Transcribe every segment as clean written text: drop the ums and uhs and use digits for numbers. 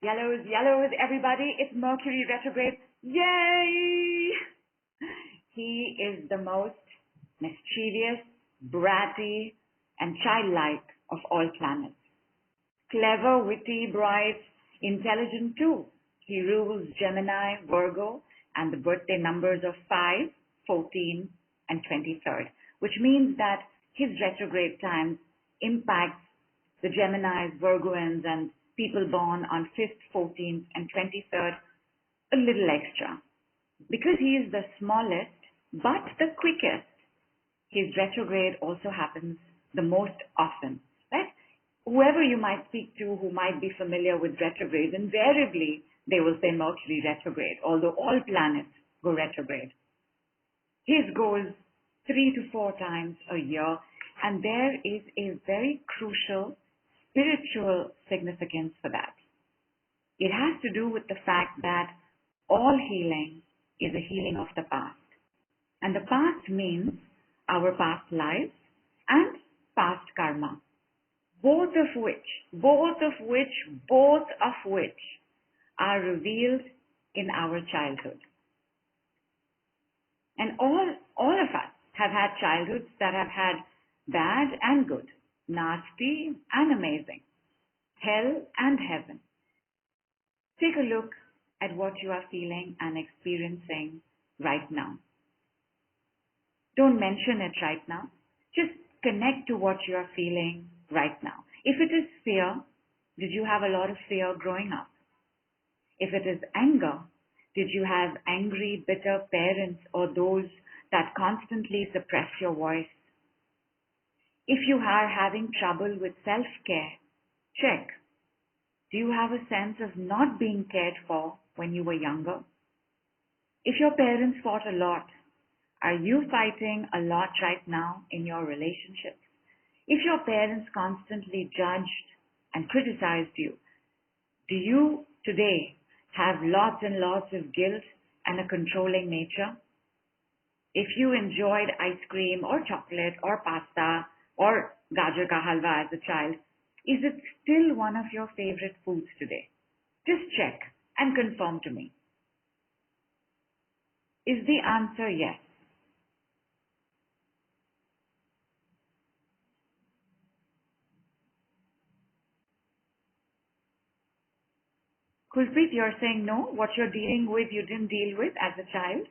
Yellows, yellows, everybody. It's Mercury retrograde. Yay! He is the most mischievous, bratty, and childlike of all planets. Clever, witty, bright, intelligent too. He rules Gemini, Virgo, and the birthday numbers of 5, 14, and 23rd, which means that his retrograde times impacts the Geminis, Virgoans, and people born on 5th, 14th, and 23rd a little extra. Because he is the smallest but the quickest, his retrograde also happens the most often, right? Whoever you might speak to who might be familiar with retrogrades, invariably they will say Mercury retrograde, although all planets go retrograde. His goes 3 to 4 times a year, and there is a very crucial spiritual significance for that. It has to do with the fact that all healing is a healing of the past. And the past means our past lives and past karma, both of which are revealed in our childhood. And all of us have had childhoods that have had bad and good, nasty and amazing, hell and heaven. Take a look at what you are feeling and experiencing right now. Don't mention it right now. Just connect to what you are feeling right now. If it is fear, did you have a lot of fear growing up? If it is anger, did you have angry, bitter parents or those that constantly suppress your voice? If you are having trouble with self-care, check. Do you have a sense of not being cared for when you were younger? If your parents fought a lot, are you fighting a lot right now in your relationships? If your parents constantly judged and criticized you, do you today have lots and lots of guilt and a controlling nature? If you enjoyed ice cream or chocolate or pasta or gajar ka halwa as a child, is it still one of your favorite foods today? Just check and confirm to me. Is the answer yes? Kulpreet, you're saying no? What you're dealing with, you didn't deal with as a child?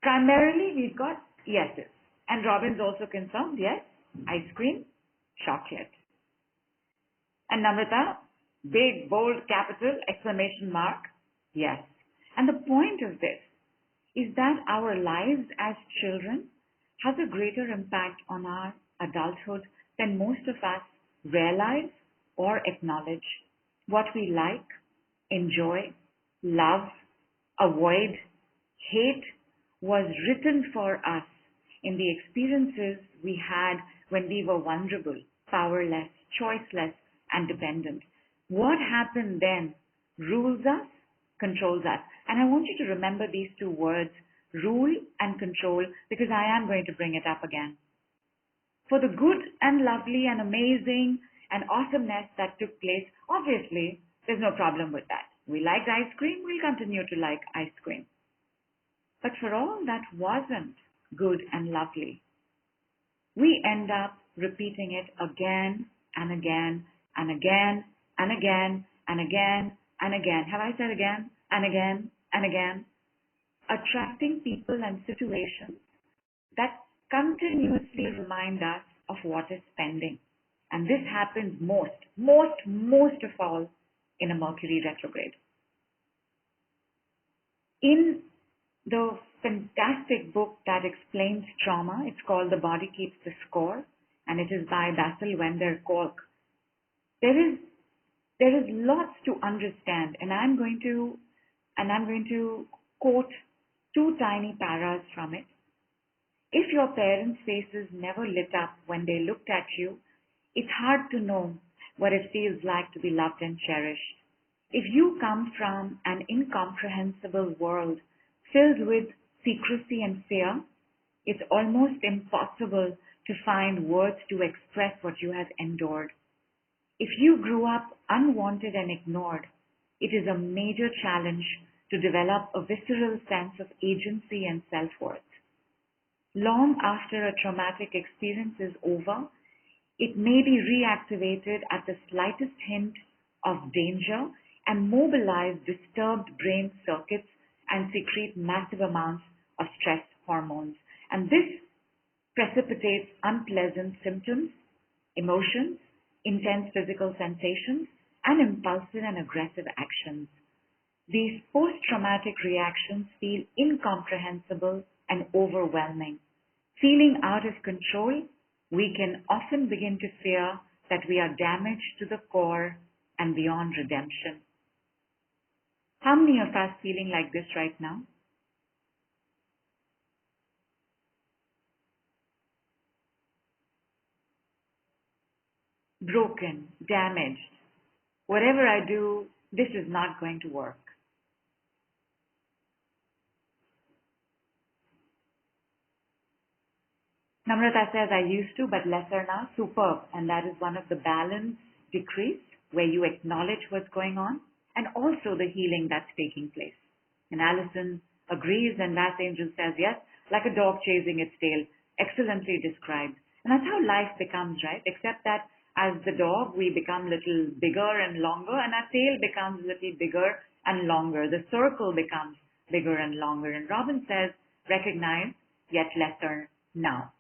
Primarily, we've got yeses. And Robin's also confirmed, yes, ice cream, chocolate. And Namrata, big, bold, capital, exclamation mark, yes. And the point of this is that our lives as children has a greater impact on our adulthood than most of us realize or acknowledge. What we like, enjoy, love, avoid, hate was written for us in the experiences we had when we were vulnerable, powerless, choiceless, and dependent. What happened then rules us, controls us. And I want you to remember these two words, rule and control, because I am going to bring it up again. For the good and lovely and amazing and awesomeness that took place, obviously, there's no problem with that. We liked ice cream, we'll continue to like ice cream. But for all that wasn't good and lovely, we end up repeating it again and again and again and again and again and again. Have I said again and again and again? Attracting people and situations that continuously remind us of what is pending. And this happens most of all in a Mercury retrograde. In the fantastic book that explains trauma, it's called The Body Keeps the Score, and it is by Basil Wender Kolk. There is lots to understand, and I'm going to quote 2 tiny paras from it. If your parents' faces never lit up when they looked at you, it's hard to know what it feels like to be loved and cherished. If you come from an incomprehensible world filled with secrecy and fear, It's almost impossible to find words to express what you have endured. If you grew up unwanted and ignored, it is a major challenge to develop a visceral sense of agency and self-worth. Long after a traumatic experience is over, it may be reactivated at the slightest hint of danger and mobilize disturbed brain circuits and secrete massive amounts of stress hormones. And this precipitates unpleasant symptoms, emotions, intense physical sensations, and impulsive and aggressive actions. These post-traumatic reactions feel incomprehensible and overwhelming. Feeling out of control, we can often begin to fear that we are damaged to the core and beyond redemption. How many of us feeling like this right now? Broken, damaged. Whatever I do, this is not going to work. Namrata says, I used to, but lesser now. Superb. And that is one of the balance decrees where you acknowledge what's going on and also the healing that's taking place. And Alison agrees, and Last Angel says, yes, like a dog chasing its tail. Excellently described. And that's how life becomes, right? Except that as the dog, we become little bigger and longer, and our tail becomes little bigger and longer. The circle becomes bigger and longer. And Robin says, recognize, yet lesser now.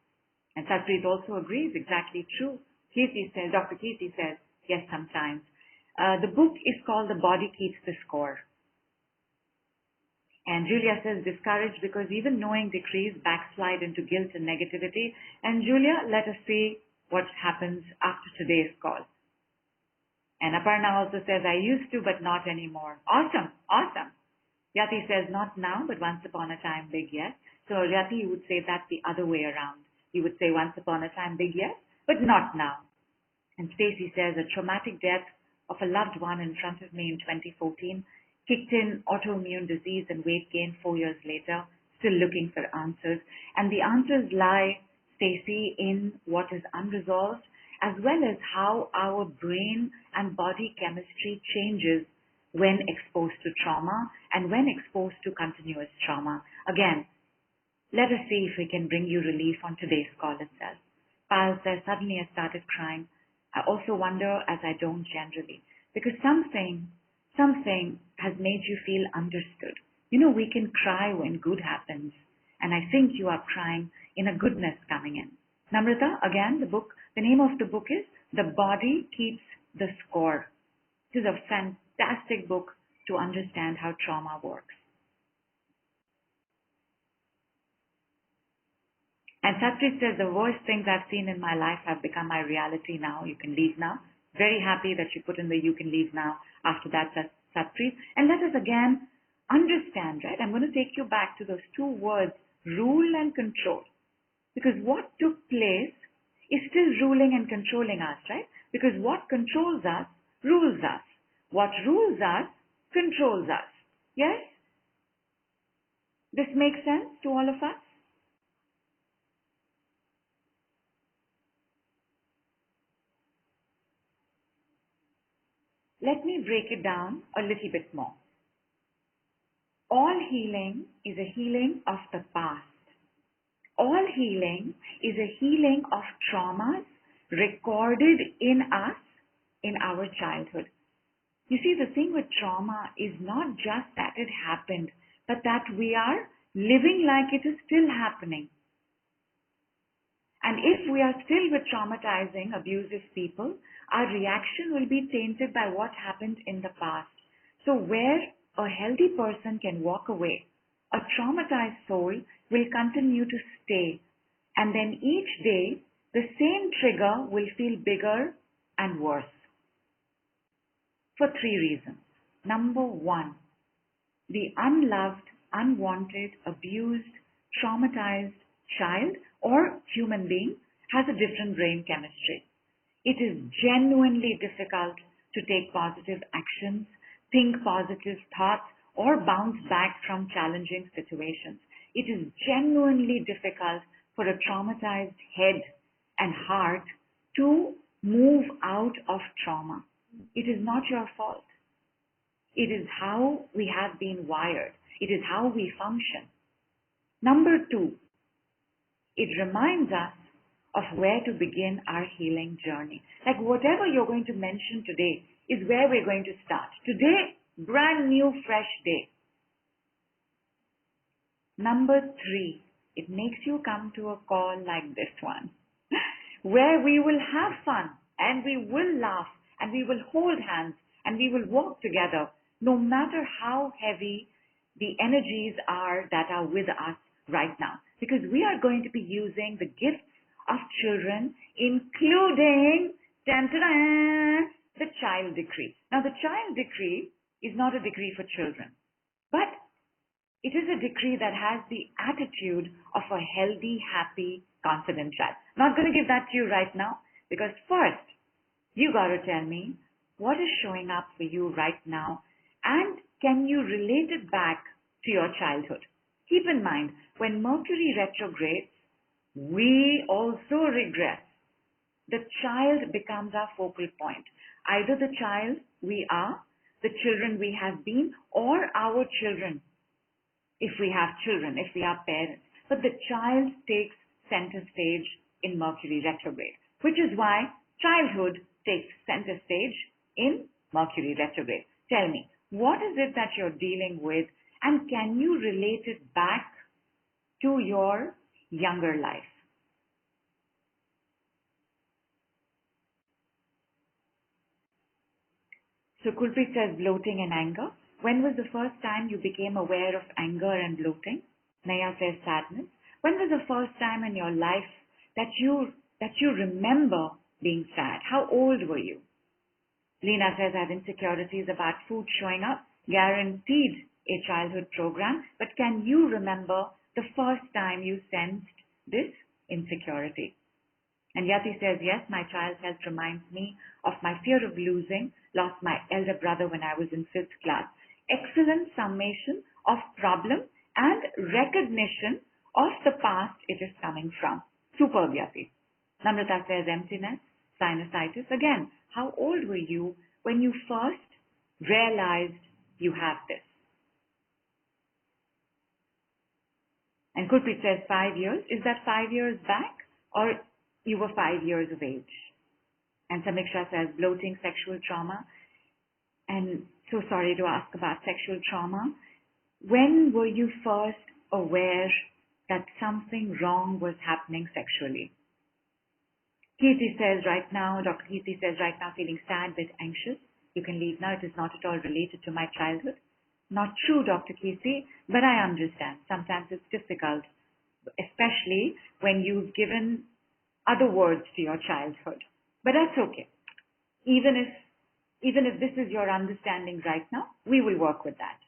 And Satpreet also agrees, exactly true. Casey says, Dr. Casey says, yes, sometimes. The book is called The Body Keeps the Score. And Julia says, discouraged because even knowing decrees backslide into guilt and negativity. And Julia, let us see what happens after today's call. And Aparna also says, I used to, but not anymore. Awesome, awesome. Yati says, not now, but once upon a time, big yes. So Yati, you would say that the other way around. You would say once upon a time, big yes, but not now. And Stacy says, a traumatic death of a loved one in front of me in 2014 kicked in autoimmune disease and weight gain 4 years later, still looking for answers. And the answers lie, Stacy, in what is unresolved, as well as how our brain and body chemistry changes when exposed to trauma and when exposed to continuous trauma. Again, let us see if we can bring you relief on today's call itself. Pal says, suddenly I started crying. I also wonder, as I don't generally, because something has made you feel understood. You know, we can cry when good happens, and I think you are crying in a goodness coming in. Namrata, again, the name of the book is The Body Keeps the Score. It is a fantastic book to understand how trauma works. And Satpreet says, the worst things I've seen in my life have become my reality now. You can leave now. Very happy that you put in the you can leave now after that, Satpreet. And let us again understand, right? I'm going to take you back to those two words, rule and control. Because what took place is still ruling and controlling us, right? Because what controls us rules us. What rules us controls us. Yes? This makes sense to all of us? Let me break it down a little bit more. All healing is a healing of the past. All healing is a healing of traumas recorded in us in our childhood. You see, the thing with trauma is not just that it happened, but that we are living like it is still happening. And if we are still with traumatizing, abusive people, our reaction will be tainted by what happened in the past. So where a healthy person can walk away, a traumatized soul will continue to stay. And then each day, the same trigger will feel bigger and worse. For three reasons. Number one, the unloved, unwanted, abused, traumatized child or human being has a different brain chemistry. It is genuinely difficult to take positive actions, think positive thoughts, or bounce back from challenging situations. It is genuinely difficult for a traumatized head and heart to move out of trauma. It is not your fault. It is how we have been wired. It is how we function. Number 2, it reminds us of where to begin our healing journey. Like whatever you're going to mention today is where we're going to start. Today, brand new, fresh day. Number 3, it makes you come to a call like this one, where we will have fun and we will laugh and we will hold hands and we will walk together, no matter how heavy the energies are that are with us right now. Because we are going to be using the gifts of children, including the child decree. Now, the child decree is not a decree for children, but it is a decree that has the attitude of a healthy, happy, confident child. Not going to give that to you right now, because first, you got to tell me what is showing up for you right now, and can you relate it back to your childhood? Keep in mind, when Mercury retrogrades, we also regress. The child becomes our focal point. Either the child we are, the children we have been, or our children, if we have children, if we are parents. But the child takes center stage in Mercury retrograde, which is why childhood takes center stage in Mercury retrograde. Tell me, what is it that you're dealing with, and can you relate it back to your younger life? So Kulpreet says bloating and anger. When was the first time you became aware of anger and bloating? Naya says sadness. When was the first time in your life that you remember being sad? How old were you? Lena says I have insecurities about food showing up. Guaranteed a childhood program, but can you remember the first time you sensed this insecurity? And Yati says, yes, my child's health reminds me of my fear of losing. Lost my elder brother when I was in 5th class. Excellent summation of problem and recognition of the past it is coming from. Superb, Yati. Namrata says emptiness, sinusitis. Again, how old were you when you first realized you have this? And Kulpreet says 5 years. Is that 5 years back, or you were 5 years of age? And Samiksha says bloating, sexual trauma. And so sorry to ask about sexual trauma. When were you first aware that something wrong was happening sexually? Kirti says right now, Dr. Kirti says right now feeling sad, bit anxious. You can leave now. It is not at all related to my childhood. Not true, Dr. Kirti, but I understand. Sometimes it's difficult, especially when you've given other words to your childhood. But that's okay. Even if this is your understanding right now, we will work with that.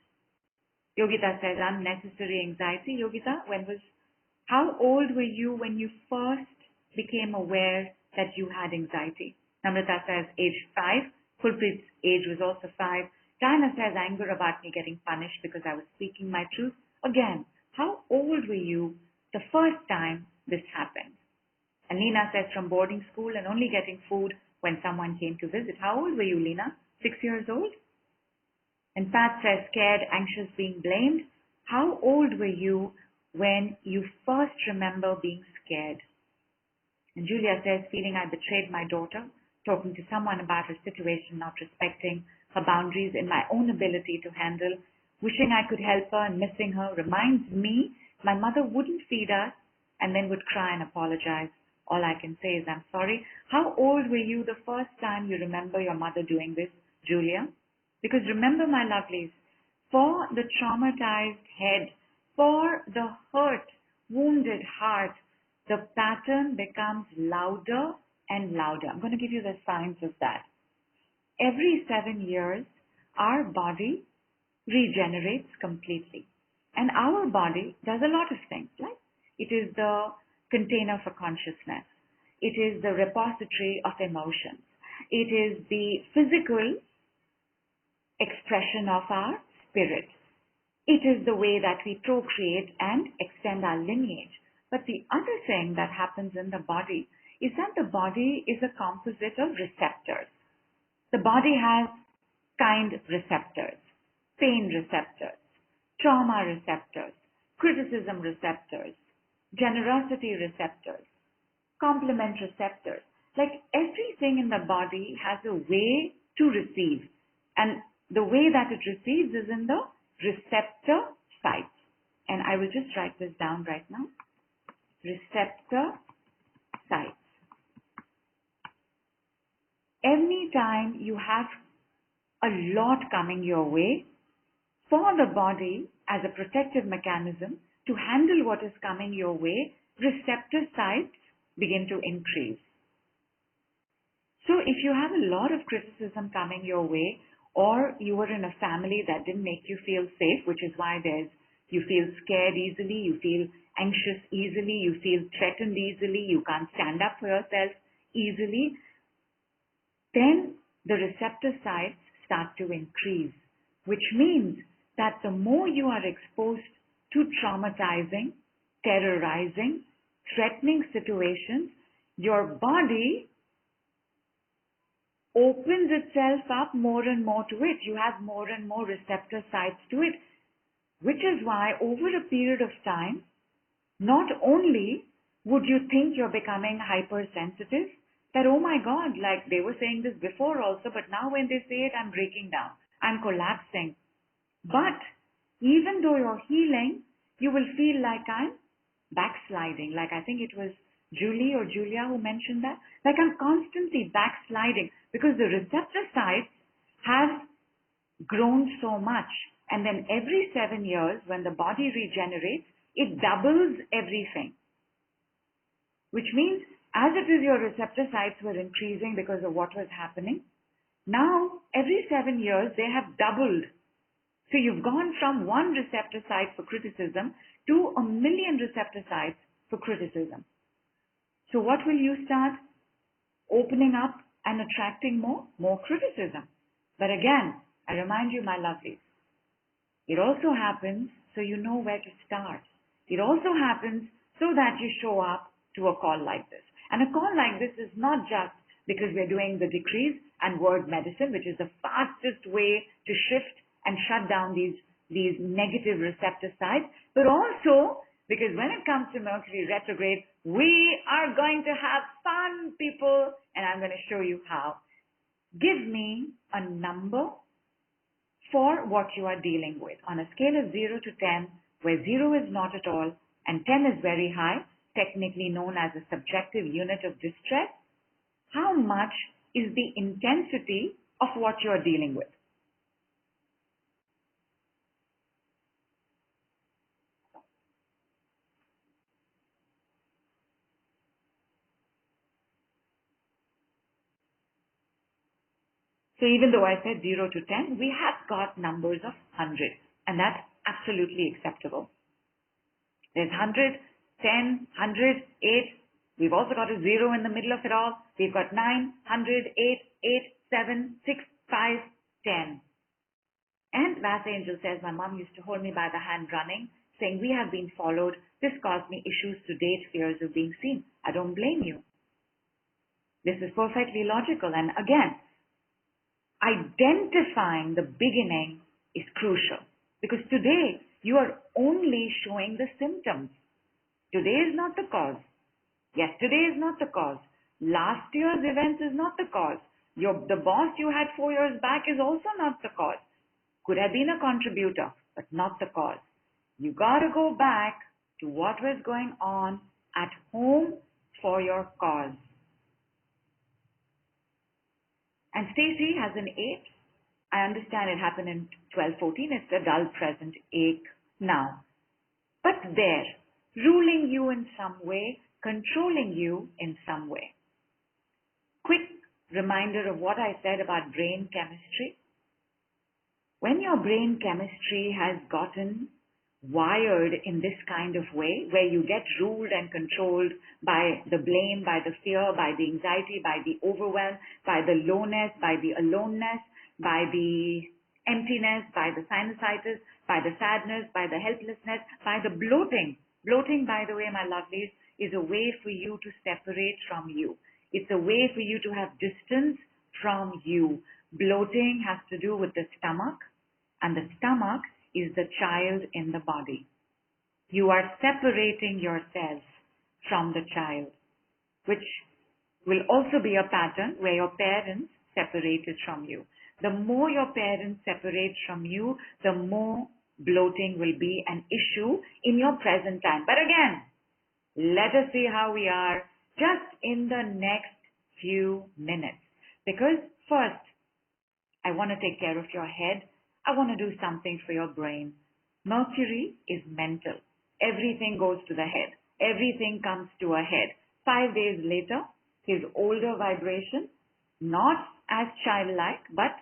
Yogita says unnecessary anxiety. Yogita, how old were you when you first became aware that you had anxiety? Namrata says age 5. Kulpreet's age was also 5. Diana says anger about me getting punished because I was speaking my truth. Again, how old were you the first time this happened? And Lena says from boarding school and only getting food when someone came to visit. How old were you, Lena? 6 years old? And Pat says scared, anxious, being blamed. How old were you when you first remember being scared? And Julia says feeling I betrayed my daughter, talking to someone about her situation, not respecting her boundaries in my own ability to handle, wishing I could help her and missing her reminds me my mother wouldn't feed us and then would cry and apologize. All I can say is I'm sorry. How old were you the first time you remember your mother doing this, Julia? Because remember, my lovelies, for the traumatized head, for the hurt, wounded heart, the pattern becomes louder and louder. I'm going to give you the signs of that. Every 7 years, our body regenerates completely. And our body does a lot of things, like it is the container for consciousness. It is the repository of emotions. It is the physical expression of our spirit. It is the way that we procreate and extend our lineage. But the other thing that happens in the body is that the body is a composite of receptors. The body has kind receptors, pain receptors, trauma receptors, criticism receptors, generosity receptors, compliment receptors. Like everything in the body has a way to receive. And the way that it receives is in the receptor sites. And I will just write this down right now. Receptor sites. Anytime you have a lot coming your way, for the body as a protective mechanism to handle what is coming your way, receptor sites begin to increase. So if you have a lot of criticism coming your way, or you were in a family that didn't make you feel safe, which is why you feel scared easily, you feel anxious easily, you feel threatened easily, you can't stand up for yourself easily, then the receptor sites start to increase, which means that the more you are exposed to traumatizing, terrorizing, threatening situations, your body opens itself up more and more to it. You have more and more receptor sites to it, which is why over a period of time, not only would you think you're becoming hypersensitive, that, oh my God, like they were saying this before also, but now when they say it, I'm breaking down, I'm collapsing. But even though you're healing, you will feel like I'm backsliding. Like I think it was Julie or Julia who mentioned that. Like I'm constantly backsliding because the receptor sites have grown so much. And then every 7 years, when the body regenerates, it doubles everything. Which means, as it is your receptor sites were increasing because of what was happening, now every 7 years they have doubled. So you've gone from 1 receptor site for criticism to 1 million receptor sites for criticism. So what will you start? Opening up and attracting more? More criticism. But again, I remind you, my lovelies, it also happens so you know where to start. It also happens so that you show up to a call like this. And a call like this is not just because we're doing the decrees and word medicine, which is the fastest way to shift and shut down these negative receptor sites, but also because when it comes to Mercury retrograde, we are going to have fun, people, and I'm going to show you how. Give me a number for what you are dealing with. On a scale of 0 to 10, where 0 is not at all and 10 is very high, technically known as a subjective unit of distress, how much is the intensity of what you are dealing with? So even though I said 0 to 10, we have got numbers of hundreds, and that's absolutely acceptable. There's 100, 10, 100, 8. We've also got a 0 in the middle of it all. We've got 9, 100, 8, 7, 6, 5, 10. And Bass Angel says, my mom used to hold me by the hand running, saying, we have been followed. This caused me issues to date, fears of being seen. I don't blame you. This is perfectly logical. And again, identifying the beginning is crucial because today you are only showing the symptoms. Today is not the cause. Yesterday is not the cause. Last year's events is not the cause. The boss you had 4 years back is also not the cause. Could have been a contributor, but not the cause. You got to go back to what was going on at home for your cause. And Stacy has an 8. I understand it happened in 12-14. It's a dull present ache now. But there, ruling you in some way, controlling you in some way. Quick reminder of what I said about brain chemistry. When your brain chemistry has gotten wired in this kind of way, where you get ruled and controlled by the blame, by the fear, by the anxiety, by the overwhelm, by the lowness, by the aloneness, by the emptiness, by the sinusitis, by the sadness, by the helplessness, by the bloating. Bloating, by the way, my lovelies, is a way for you to separate from you. It's a way for you to have distance from you. Bloating has to do with the stomach, and the stomach is the child in the body. You are separating yourself from the child, which will also be a pattern where your parents separated from you. The more your parents separate from you, the more bloating will be an issue in your present time. But again, let us see how we are just in the next few minutes. Because first, I want to take care of your head. I want to do something for your brain. Mercury is mental. Everything goes to the head. Everything comes to a head. 5 days later, his older vibration, not as childlike, but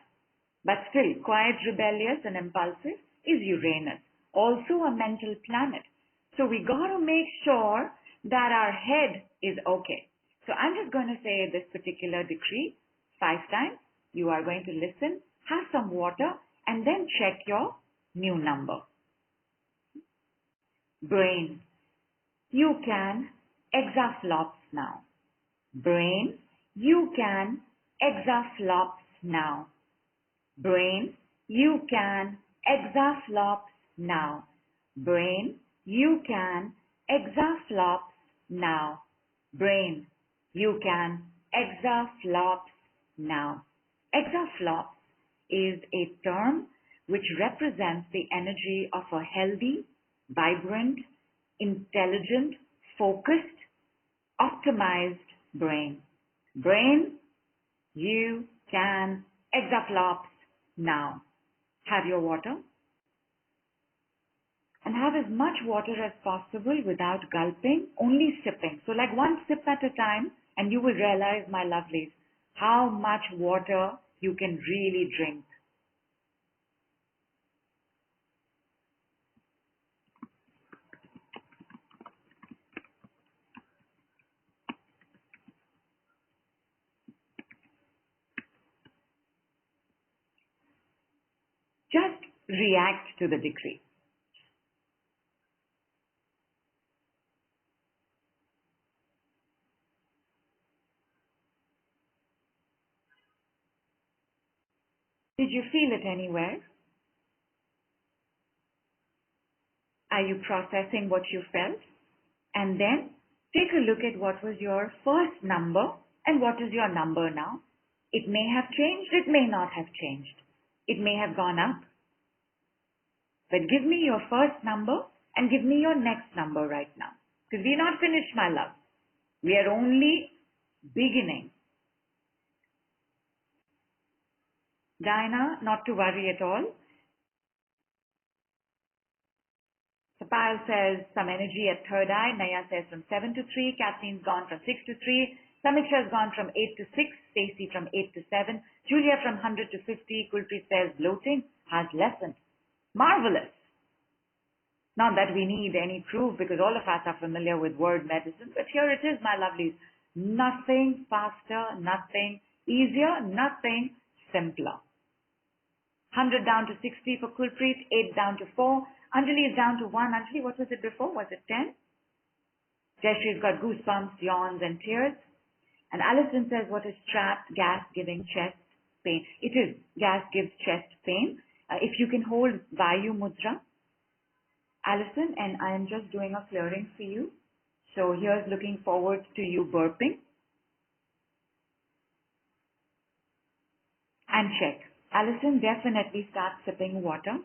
still quite rebellious and impulsive, is Uranus, also a mental planet. So we got to make sure that our head is okay. So I'm just going to say this particular decree 5 times. You are going to listen, have some water, and then check your new number. Brain, you can exaflops now. Brain, you can exaflops now. Brain, you can exaflops now. Brain, you can exaflops now. Brain, you can exaflops now. Exaflops is a term which represents the energy of a healthy, vibrant, intelligent, focused, optimized brain. Brain, you can exaflops now. Have your water. And have as much water as possible without gulping, only sipping. So like one sip at a time, and you will realize, my lovelies, how much water you can really drink. Just react to the decree. Did you feel it anywhere? Are you processing what you felt? And then take a look at what was your first number and what is your number now. It may have changed, it may not have changed. It may have gone up. But give me your first number and give me your next number right now. Because we're not finished, my love. We are only beginning. Diana, not to worry at all. Sapal says some energy at third eye. Naya says from 7 to 3. Kathleen's gone from 6 to 3. Samiksha's gone from 8 to 6. Stacy from 8 to 7. Julia from 100 to 50. Kulpreet says bloating has lessened. Marvelous. Not that we need any proof because all of us are familiar with word medicine. But here it is, my lovelies. Nothing faster, nothing easier, nothing simpler. 100 down to 60 for Kulpreet, 8 down to 4. Anjali is down to 1. Anjali, what was it before? Was it 10? Jayashree's got goosebumps, yawns, and tears. And Alison says, what is trapped? Gas giving chest pain. It is. Gas gives chest pain. If you can hold Vayu Mudra, Alison, and I am just doing a clearing for you. So here's looking forward to you burping. And check. Alison, definitely start sipping water.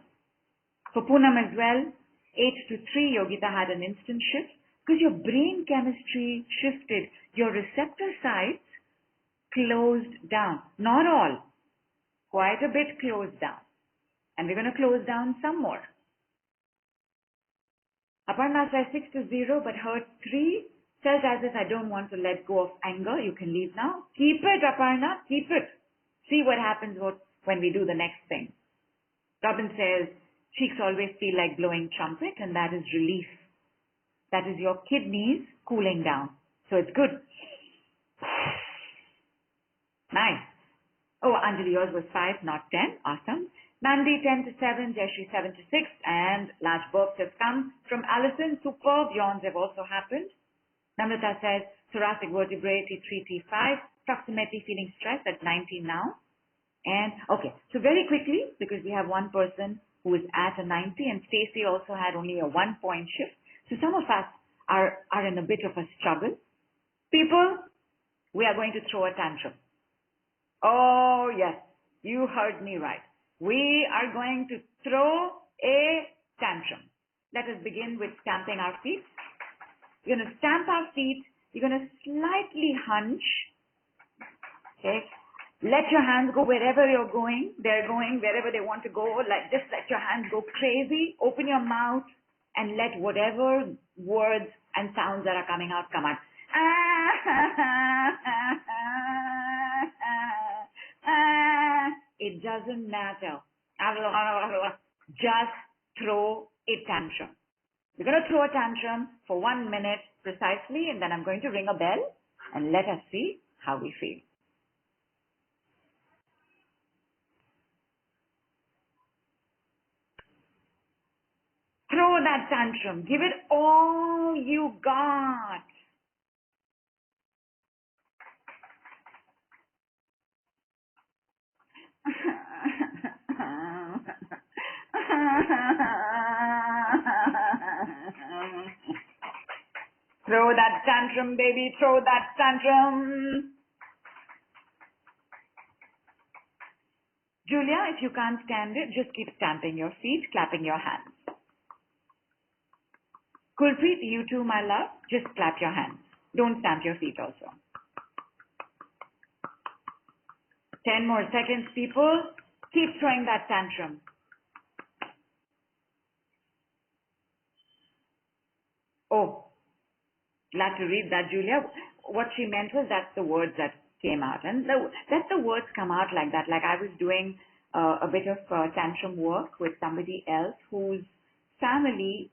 For Poonam as well, 8 to 3, Yogita had an instant shift because your brain chemistry shifted. Your receptor sites closed down. Not all. Quite a bit closed down. And we're going to close down some more. Aparna says 6 to 0, but her 3 says as if I don't want to let go of anger. You can leave now. Keep it, Aparna. Keep it. See what happens when we do the next thing. Robin says, cheeks always feel like blowing trumpet, and that is relief. That is your kidneys cooling down. So it's good. Nice. Oh, Anjali, yours was 5, not 10. Awesome. Mandy 10 to 7, Jayashree 7 to 6, and large burps have come from Alison. Superb. Yawns have also happened. Namrata says thoracic vertebrae T3, T5, approximately feeling stressed at 90 now. And okay, so very quickly, because we have one person who is at a 90, and Stacy also had only a 1-point shift. So some of us are in a bit of a struggle. People, we are going to throw a tantrum. Oh yes, you heard me right. We are going to throw a tantrum. Let us begin with stamping our feet. We're going to stamp our feet. You're going to slightly hunch. Okay. Let your hands go wherever you're going. They're going wherever they want to go. Like, just let your hands go crazy. Open your mouth and let whatever words and sounds that are coming out come out. It doesn't matter. Just throw a tantrum. We're going to throw a tantrum for 1 minute precisely, and then I'm going to ring a bell and let us see how we feel. Throw that tantrum. Give it all you got. Throw that tantrum, baby. Throw that tantrum. Julia, if you can't stand it, just keep stamping your feet, clapping your hands. Kulpreet, you too, my love. Just clap your hands. Don't stamp your feet also. 10 more seconds, people. Keep throwing that tantrum. Oh, glad to read that, Julia. What she meant was that's the words that came out. And let the words come out like that. Like I was doing a bit of tantrum work with somebody else whose family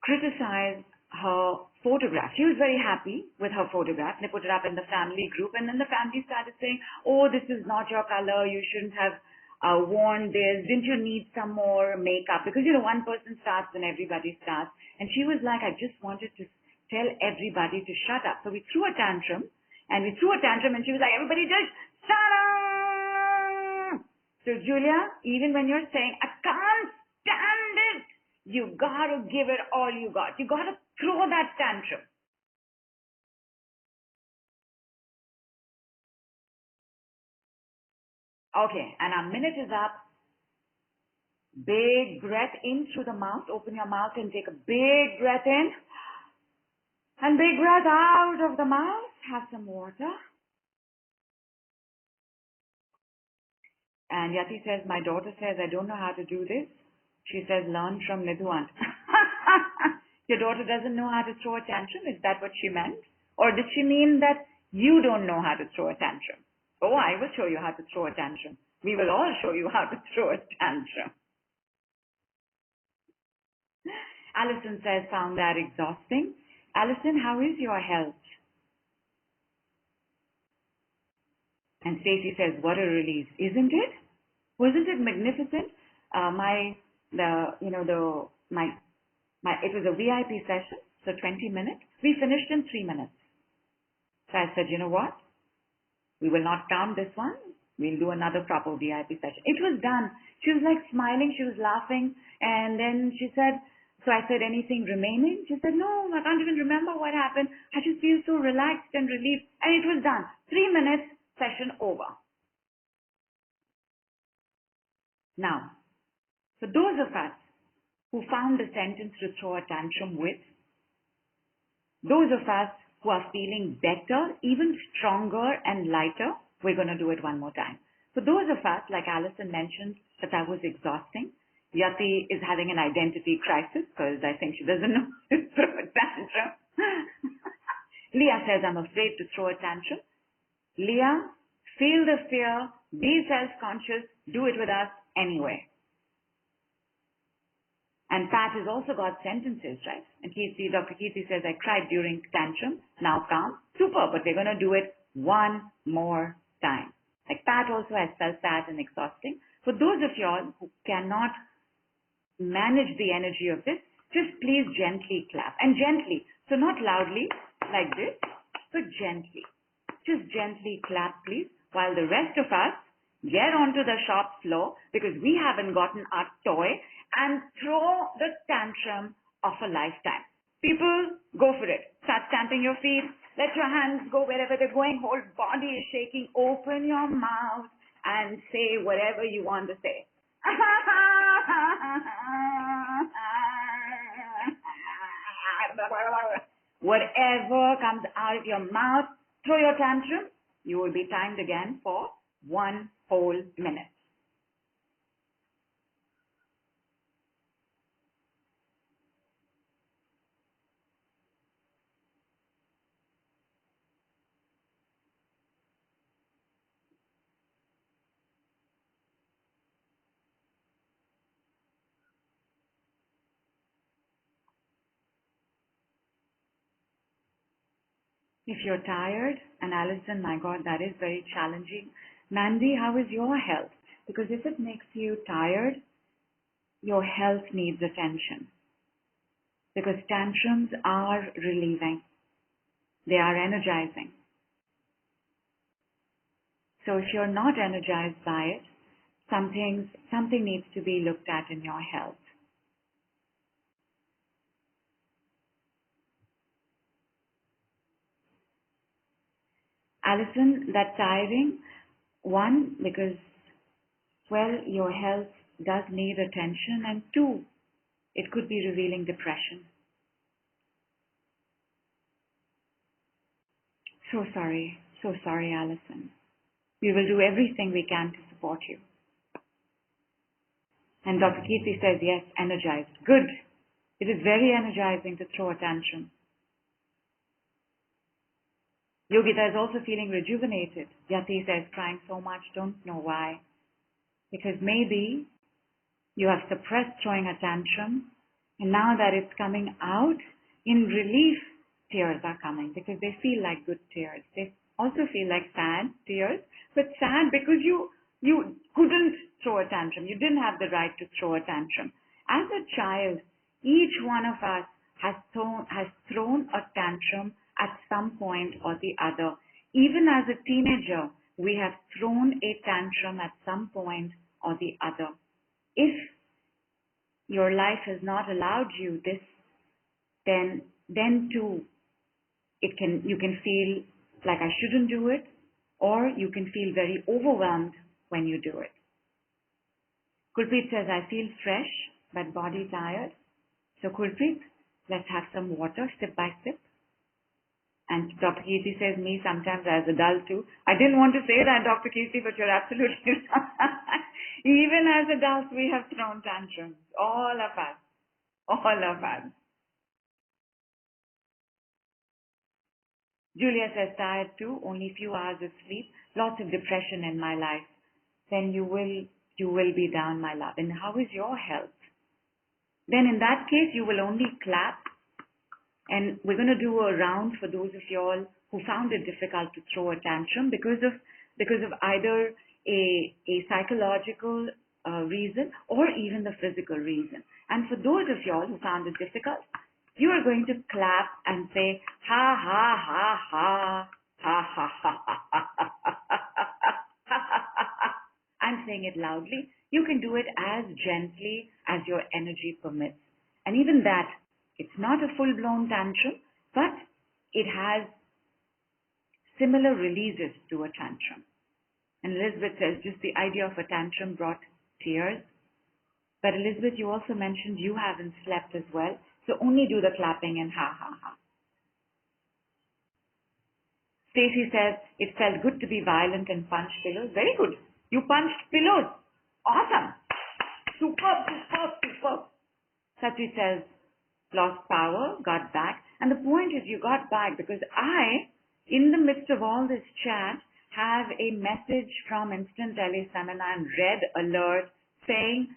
criticized her photograph. She was very happy with her photograph. They put it up in the family group, and then the family started saying, oh, this is not your color. You shouldn't have worn this. Didn't you need some more makeup? Because, you know, one person starts and everybody starts. And she was like, I just wanted to tell everybody to shut up. So we threw a tantrum, and she was like, everybody just shut up. So Julia, even when you're saying, I can't stand it, you gotta give it all you got. You gotta throw that tantrum. Okay, and our minute is up. Big breath in through the mouth. Open your mouth and take a big breath in. And big breath out of the mouth. Have some water. And Yati says, my daughter says, I don't know how to do this. She says, learn from Nidhu aunt. Your daughter doesn't know how to throw a tantrum? Is that what she meant? Or did she mean that you don't know how to throw a tantrum? Oh, I will show you how to throw a tantrum. We will all show you how to throw a tantrum. Alison says, found that exhausting. Alison, how is your health? And Stacey says, what a release, isn't it? Wasn't it magnificent? It was a VIP session, so 20 minutes. We finished in 3 minutes. So I said, you know what? We will not count this one. We'll do another proper VIP session. It was done. She was like smiling. She was laughing. And then she said, so I said, anything remaining? She said, no, I can't even remember what happened. I just feel so relaxed and relieved. And it was done. 3 minutes, session over. Now, for those of us who found the sentence to throw a tantrum with, those of us who are feeling better, even stronger and lighter, we're going to do it one more time. For those of us, like Alison mentioned, that was exhausting. Yati is having an identity crisis because I think she doesn't know how to throw a tantrum. Leah says, I'm afraid to throw a tantrum. Leah, feel the fear, be self-conscious, do it with us anyway. And Pat has also got sentences, right? And Dr. Keerthi says, I cried during tantrum, now calm. Super, but we're going to do it one more time. Like Pat also has felt sad and exhausting. For those of y'all who cannot manage the energy of this, just please gently clap. And gently, so not loudly like this, but gently. Just gently clap, please, while the rest of us get onto the shop floor because we haven't gotten our toy and throw the tantrum of a lifetime. People, go for it. Start stamping your feet. Let your hands go wherever they're going. Whole body is shaking. Open your mouth and say whatever you want to say. Whatever comes out of your mouth, throw your tantrum. You will be timed again for 1 whole minute. If you're tired, and Alison, my God, that is very challenging. Mandy, how is your health? Because if it makes you tired, your health needs attention. Because tantrums are relieving. They are energizing. So if you're not energized by it, something needs to be looked at in your health. Alison, that's tiring. One, because, well, your health does need attention. And two, it could be revealing depression. So sorry, Alison. We will do everything we can to support you. And Dr. Kirti says, yes, energized. Good. It is very energizing to throw a tantrum. Yogita is also feeling rejuvenated. Yati says, crying so much, don't know why. Because maybe you have suppressed throwing a tantrum, and now that it's coming out, in relief, tears are coming because they feel like good tears. They also feel like sad tears, but sad because you couldn't throw a tantrum. You didn't have the right to throw a tantrum. As a child, each one of us has thrown a tantrum at some point or the other. Even as a teenager, we have thrown a tantrum at some point or the other. If your life has not allowed you this, then too, you can feel like I shouldn't do it, or you can feel very overwhelmed when you do it. Kulpreet says, I feel fresh, but body tired. So Kulpreet, let's have some water, sip by sip. And Dr. Kirti says, me sometimes as a dull too. I didn't want to say that, Dr. Kirti, but you're absolutely right. Even as adults, we have thrown tantrums. All of us. All of us. Julia says, tired too, only few hours of sleep, lots of depression in my life. Then you will be down, my love. And how is your health? Then in that case, you will only clap. And we're going to do a round for those of you all who found it difficult to throw a tantrum because of either a psychological reason or even the physical reason. And for those of you all who found it difficult, you are going to clap and say, ha, ha, ha, ha, ha, ha, ha, ha, ha, ha. I'm saying it loudly. You can do it as gently as your energy permits. And even that, it's not a full-blown tantrum, but it has similar releases to a tantrum. And Elizabeth says, just the idea of a tantrum brought tears. But Elizabeth, you also mentioned you haven't slept as well, so only do the clapping and ha, ha, ha. Stacy says, it felt good to be violent and punch pillows. Very good. You punched pillows. Awesome. Superb, superb, superb. Satri says, lost power, got back. And the point is you got back because I, in the midst of all this chat, have a message from Instant Tele Seminar and red alert saying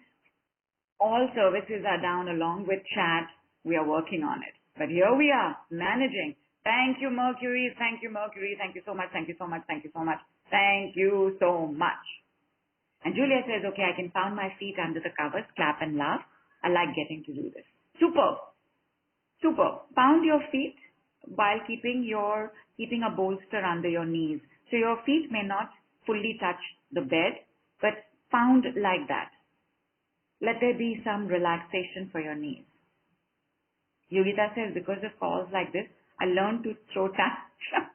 all services are down along with chat. We are working on it. But here we are, managing. Thank you, Mercury. Thank you, Mercury. Thank you so much. Thank you so much. Thank you so much. Thank you so much. And Julia says, okay, I can pound my feet under the covers, clap and laugh. I like getting to do this. Superb. Superb. Pound your feet while keeping a bolster under your knees. So your feet may not fully touch the bed, but pound like that. Let there be some relaxation for your knees. Yogita says, because of calls like this, I learned to throw tantrums.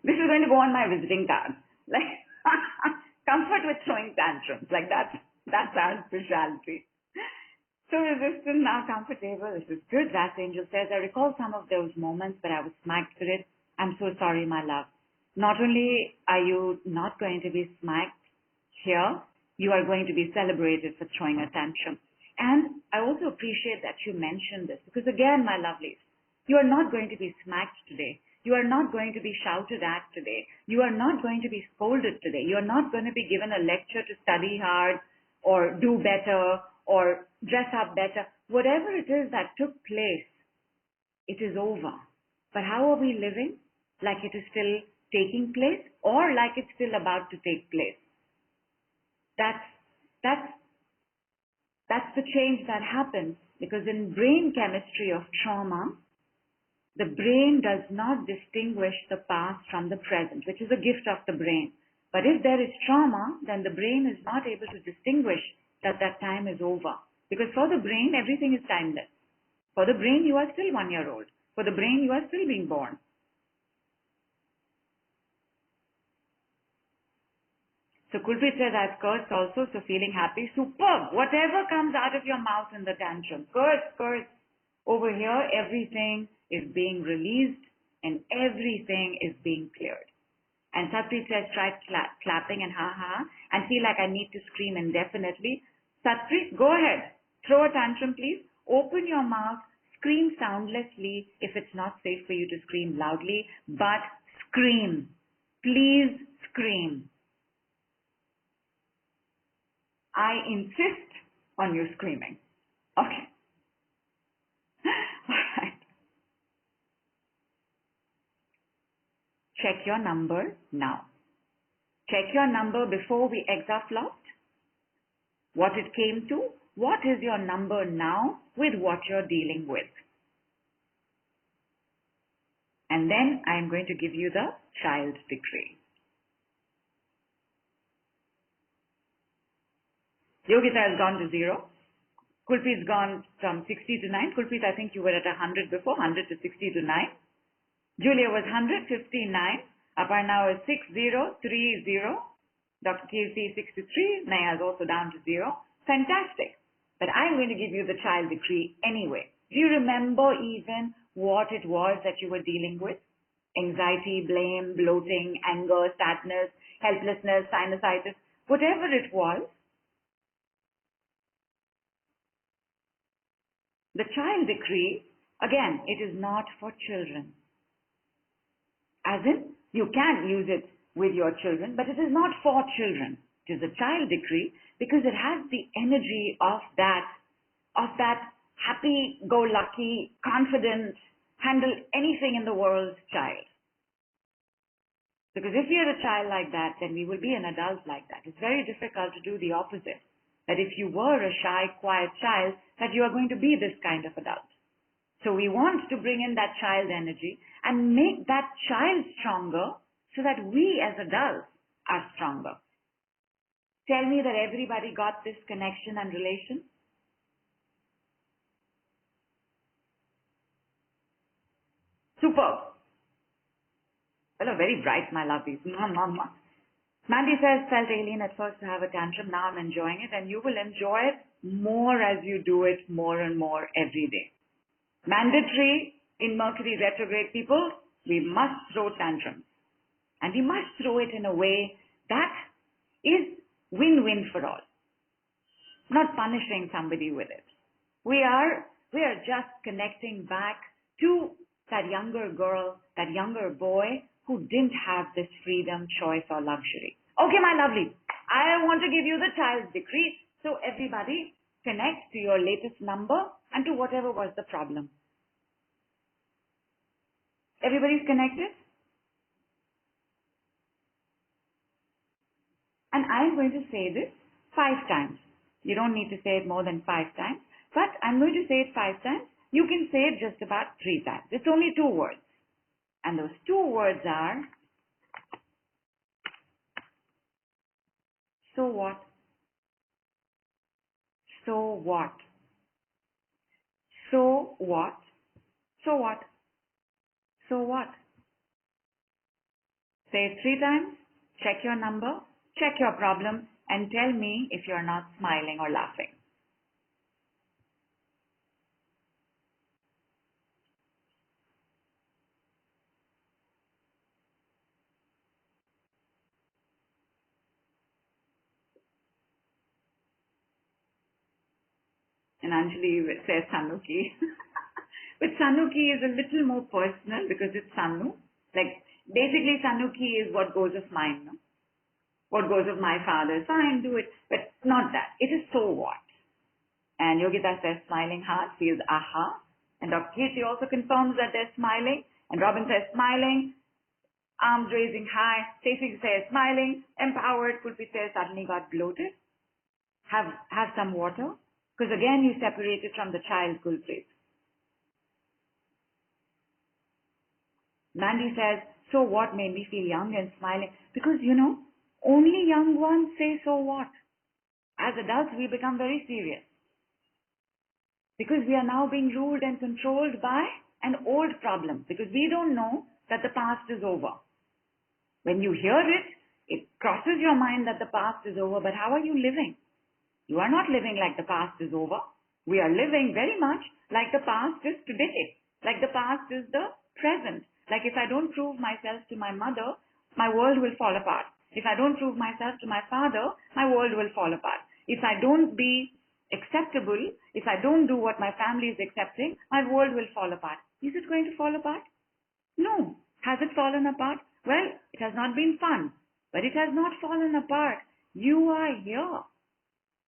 This is going to go on my visiting card. Like, comfort with throwing tantrums. Like that's our specialty. So resistant, now comfortable. This is good. That angel says, I recall some of those moments, but I was smacked for it. I'm so sorry, my love. Not only are you not going to be smacked here, you are going to be celebrated for throwing a tantrum. And I also appreciate that you mentioned this because again, my lovelies, you are not going to be smacked today. You are not going to be shouted at today. You are not going to be scolded today. You are not going to be given a lecture to study hard or do better or dress up better. Whatever it is that took place, it is over. But how are we living? Like it is still taking place or like it's still about to take place? That's the change that happens because in brain chemistry of trauma, the brain does not distinguish the past from the present, which is a gift of the brain. But if there is trauma, then the brain is not able to distinguish that time is over. Because for the brain, everything is timeless. For the brain, you are still 1 year old. For the brain, you are still being born. So Kulpreet says, I've cursed also, so feeling happy. Superb. Whatever comes out of your mouth in the tantrum. Curse. Over here, everything is being released and everything is being cleared. And Satpreet says, try clapping and ha-ha and feel like I need to scream indefinitely. Satpreet, go ahead. Throw a tantrum, please. Open your mouth. Scream soundlessly if it's not safe for you to scream loudly, but scream. Please scream. I insist on you screaming. Okay. All right. Check your number now. Check your number before we exaflopped. What it came to. What is your number now with what you're dealing with? And then I'm going to give you the child decree. Yogita has gone to 0. Kulpreet's gone from 60 to 9. Kulpreet, I think you were at 100 before, 100 to 60 to 9. Julia was 159. Aparna was 6030. Dr. Kirti 63. Naya is also down to 0. Fantastic. But I'm going to give you the child decree anyway. Do you remember even what it was that you were dealing with? Anxiety, blame, bloating, anger, sadness, helplessness, sinusitis, whatever it was. The child decree, again, it is not for children. As in, you can use it with your children, but it is not for children. It is a child decree because it has the energy of that happy-go-lucky, confident, handle anything in the world child. Because if we are a child like that, then we will be an adult like that. It's very difficult to do the opposite. That if you were a shy, quiet child, that you are going to be this kind of adult. So we want to bring in that child energy and make that child stronger so that we as adults are stronger. Tell me that everybody got this connection and relation? Superb. Well, very bright, my lovies. Mandy says, felt alien at first to have a tantrum. Now I'm enjoying it, and you will enjoy it more as you do it more and more every day. Mandatory in Mercury retrograde, people, we must throw tantrums. And we must throw it in a way that is win-win for all. Not punishing somebody with it. We are just connecting back to that younger girl, that younger boy who didn't have this freedom, choice, or luxury. Okay, my lovely. I want to give you the child's decree. So everybody connect to your latest number and to whatever was the problem. Everybody's connected? And I'm going to say this 5 times. You don't need to say it more than 5 times, but I'm going to say it 5 times. You can say it just about 3 times. It's only 2 words. And those 2 words are, so what? So what? So what? So what? So what? Say it 3 times, check your number, check your problem, and tell me if you're not smiling or laughing. And Anjali says Sanuki. But Sanuki is a little more personal because it's Sanu. Like, basically Sanuki is what goes of mine, no? What goes of my father. Fine, do it. But not that. It is so what? And Yogita says smiling heart feels aha. And Dr. Kirti also confirms that they're smiling. And Robin says smiling. Arms raising high. Stacey says smiling. Empowered. Kulpi says suddenly got bloated. Have some water. Because again you separated from the child, Kulpreet. Mandy says, so what made me feel young and smiling? Because, only young ones say so what. As adults, we become very serious. Because we are now being ruled and controlled by an old problem. Because we don't know that the past is over. When you hear it, it crosses your mind that the past is over. But how are you living? You are not living like the past is over. We are living very much like the past is today. Like the past is the present. Like if I don't prove myself to my mother, my world will fall apart. If I don't prove myself to my father, my world will fall apart. If I don't be acceptable, if I don't do what my family is accepting, my world will fall apart. Is it going to fall apart? No. Has it fallen apart? Well, it has not been fun, but it has not fallen apart. You are here.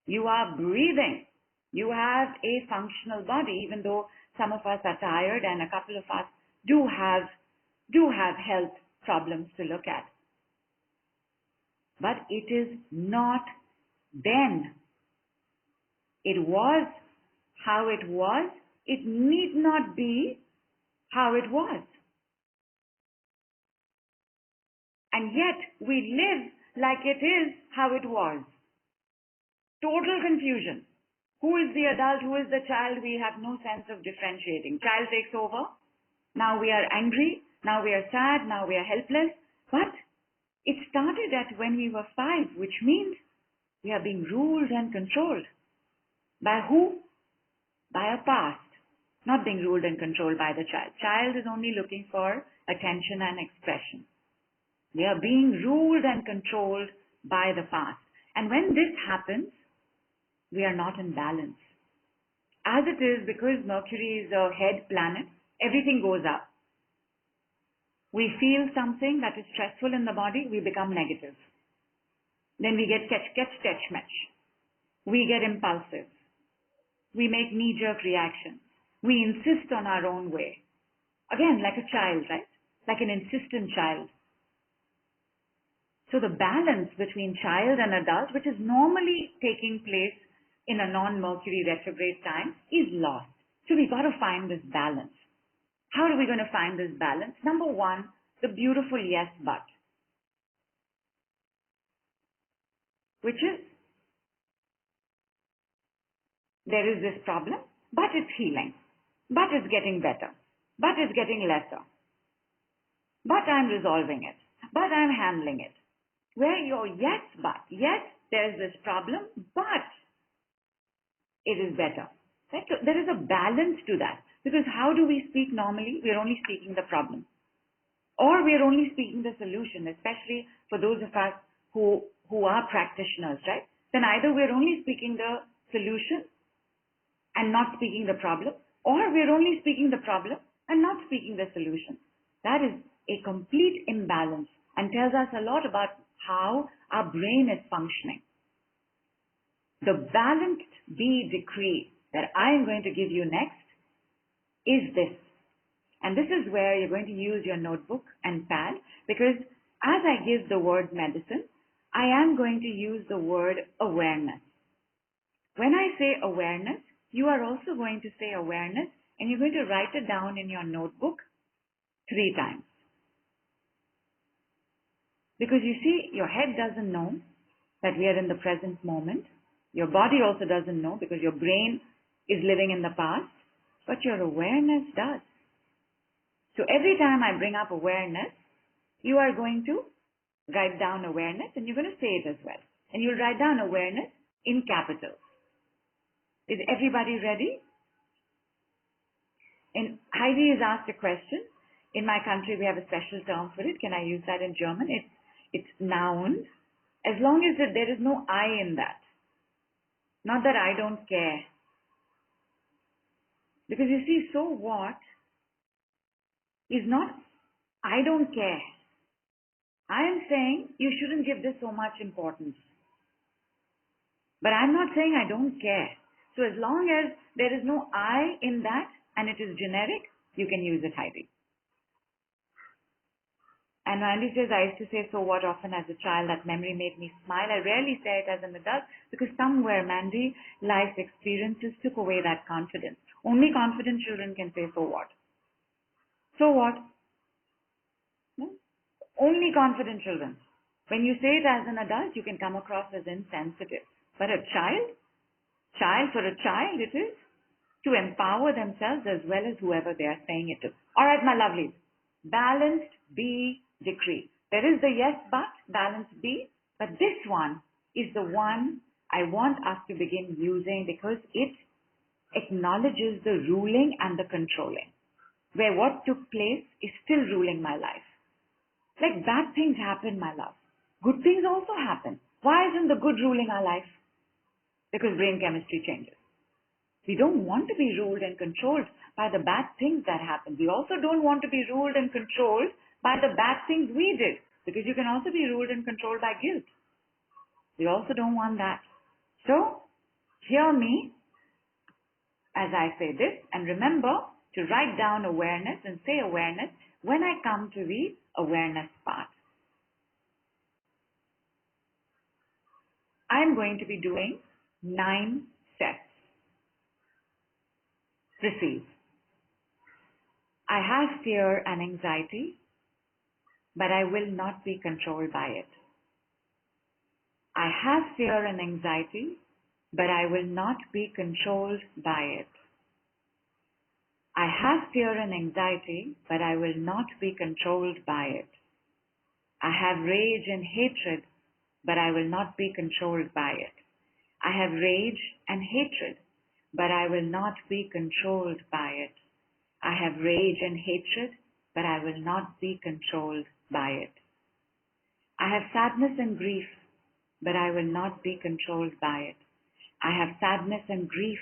You are breathing. You have a functional body, even though some of us are tired and a couple of us do have health problems to look at. But it is not then. It was how it was. It need not be how it was. And yet we live like it is how it was. Total confusion. Who is the adult? Who is the child? We have no sense of differentiating. Child takes over. Now we are angry. Now we are sad. Now we are helpless. But it started at when we were 5, which means we are being ruled and controlled. By who? By a past. Not being ruled and controlled by the child. Child is only looking for attention and expression. We are being ruled and controlled by the past. And when this happens, we are not in balance. As it is, because Mercury is a head planet, everything goes up. We feel something that is stressful in the body, we become negative. Then we get catch. We get impulsive. We make knee-jerk reactions. We insist on our own way. Again, like a child, right? Like an insistent child. So the balance between child and adult, which is normally taking place in a non-Mercury retrograde time, is lost. So we got to find this balance. How are we going to find this balance? Number 1, the beautiful yes but. Which is, there is this problem, but it's healing. But it's getting better. But it's getting lesser. But I'm resolving it. But I'm handling it. Where your yes but. Yes, there's this problem, but it is better. Right? So there is a balance to that. Because how do we speak normally? We're only speaking the problem. Or we're only speaking the solution, especially for those of us who are practitioners, right? Then either we're only speaking the solution and not speaking the problem, or we're only speaking the problem and not speaking the solution. That is a complete imbalance and tells us a lot about how our brain is functioning. The balanced B decree that I am going to give you next is this. And this is where you're going to use your notebook and pad, because as I give the word medicine, I am going to use the word awareness. When I say awareness, you are also going to say awareness, and you're going to write it down in your notebook 3 times. Because you see, your head doesn't know that we are in the present moment. Your body also doesn't know because your brain is living in the past, but your awareness does. So every time I bring up awareness, you are going to write down awareness and you're going to say it as well. And you'll write down awareness in capitals. Is everybody ready? And Heidi has asked a question. In my country, we have a special term for it. Can I use that in German? It's noun. As long as there is no I in that. Not that I don't care. Because you see, so what is not I don't care. I am saying you shouldn't give this so much importance. But I'm not saying I don't care. So as long as there is no I in that and it is generic, you can use it, Heidi. And Mandy says, I used to say so what often as a child. That memory made me smile. I rarely say it as an adult because somewhere, Mandy, life experiences took away that confidence. Only confident children can say so what. So what? No? Only confident children. When you say it as an adult, you can come across as insensitive. But a child, for a child it is to empower themselves as well as whoever they are saying it to. All right, my lovelies. Balanced B decree. There is the yes but, balanced B, but this one is the one I want us to begin using because it acknowledges the ruling and the controlling, where what took place is still ruling my life. Like bad things happen, my love. Good things also happen. Why isn't the good ruling our life? Because brain chemistry changes. We don't want to be ruled and controlled by the bad things that happen. We also don't want to be ruled and controlled by the bad things we did, because you can also be ruled and controlled by guilt. We also don't want that. So, hear me as I say this, and remember to write down awareness and say awareness when I come to the awareness part. I'm going to be doing 9 steps. Receive. I have fear and anxiety, but I will not be controlled by it. I have fear and anxiety, but I will not be controlled by it. I have fear and anxiety, but I will not be controlled by it. I have rage and hatred, but I will not be controlled by it. I have rage and hatred, but I will not be controlled by it. I have rage and hatred, but I will not be controlled by it. I have sadness and grief, but I will not be controlled by it. I have sadness and grief,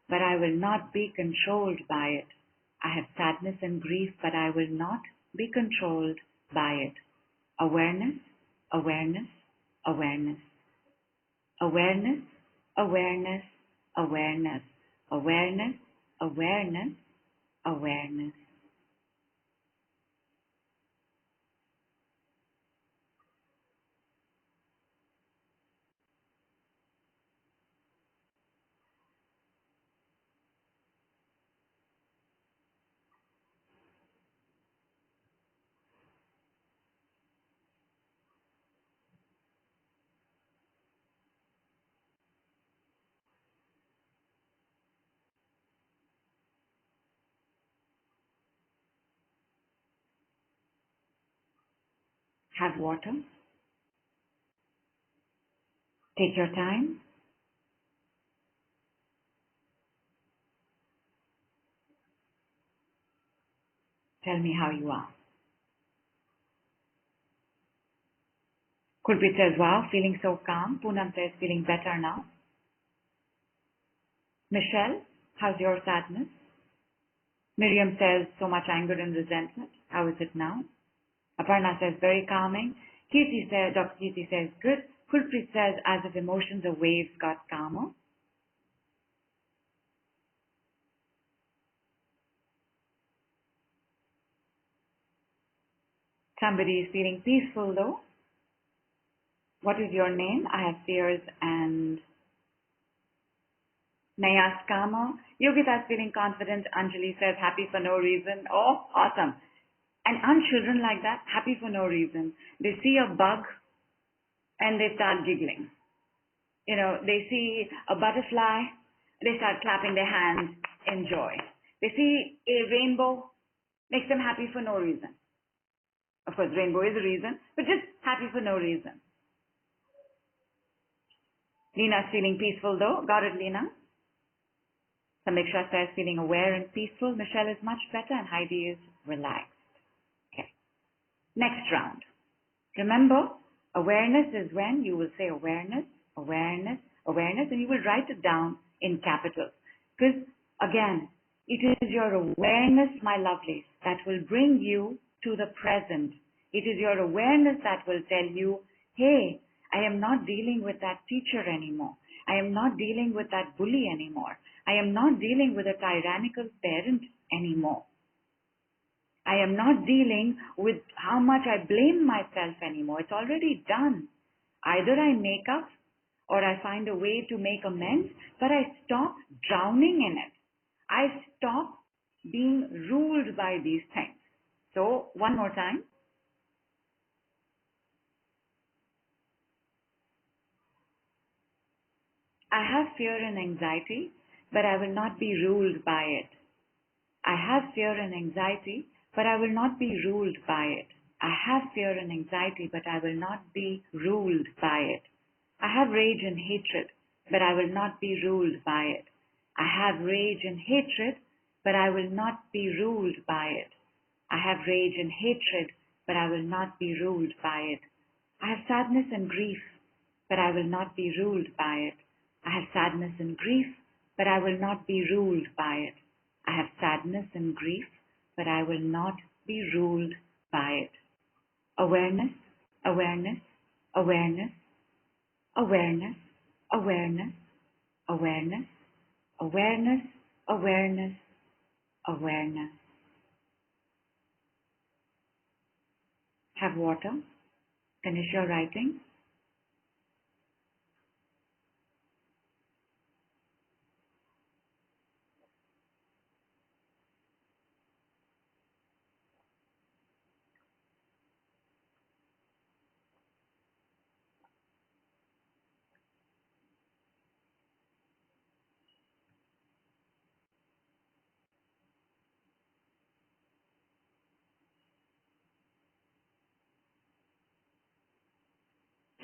but I will not be controlled by it. I have sadness and grief, but I will not be controlled by it. Awareness, awareness, awareness. Awareness, awareness, awareness. Awareness, awareness, awareness. Have water. Take your time. Tell me how you are. Kulpit says, wow, feeling so calm. Poonam says, feeling better now. Michelle, how's your sadness? Miriam says, so much anger and resentment. How is it now? Aparna says, very calming. Dr. Kirti says, good. Kulprit says, as if emotions or waves got calmer. Somebody is feeling peaceful though. What is your name? I have fears and Nayaskama. Yogita is feeling confident. Anjali says happy for no reason. Oh, awesome. And aren't children like that? Happy for no reason. They see a bug and they start giggling. You know, they see a butterfly, they start clapping their hands in joy. They see a rainbow, makes them happy for no reason. Of course, rainbow is a reason, but just happy for no reason. Lina's feeling peaceful though. Got it, Lina? Samiksha says feeling aware and peaceful. Michelle is much better and Heidi is relaxed. Okay. Next round. Remember, awareness is when you will say awareness, awareness, awareness, and you will write it down in capitals. Because again, it is your awareness, my lovelies, that will bring you to the present. It is your awareness that will tell you, hey, I am not dealing with that teacher anymore. I am not dealing with that bully anymore. I am not dealing with a tyrannical parent anymore. I am not dealing with how much I blame myself anymore. It's already done. Either I make up or I find a way to make amends, but I stop drowning in it. I stop being ruled by these things. So, one more time. I have fear and anxiety, but I will not be ruled by it. I have fear and anxiety, but I will not be ruled by it. I have fear and anxiety, but I will not be ruled by it. I have rage and hatred, but I will not be ruled by it. I have rage and hatred, but I will not be ruled by it. I have rage and hatred, but I will not be ruled by it. I have sadness and grief, but I will not be ruled by it. I have sadness and grief, but I will not be ruled by it. I have sadness and grief, but I will not be ruled by it. Awareness, awareness, awareness, awareness, awareness, awareness, awareness, awareness, awareness. Have water. Finish your writing.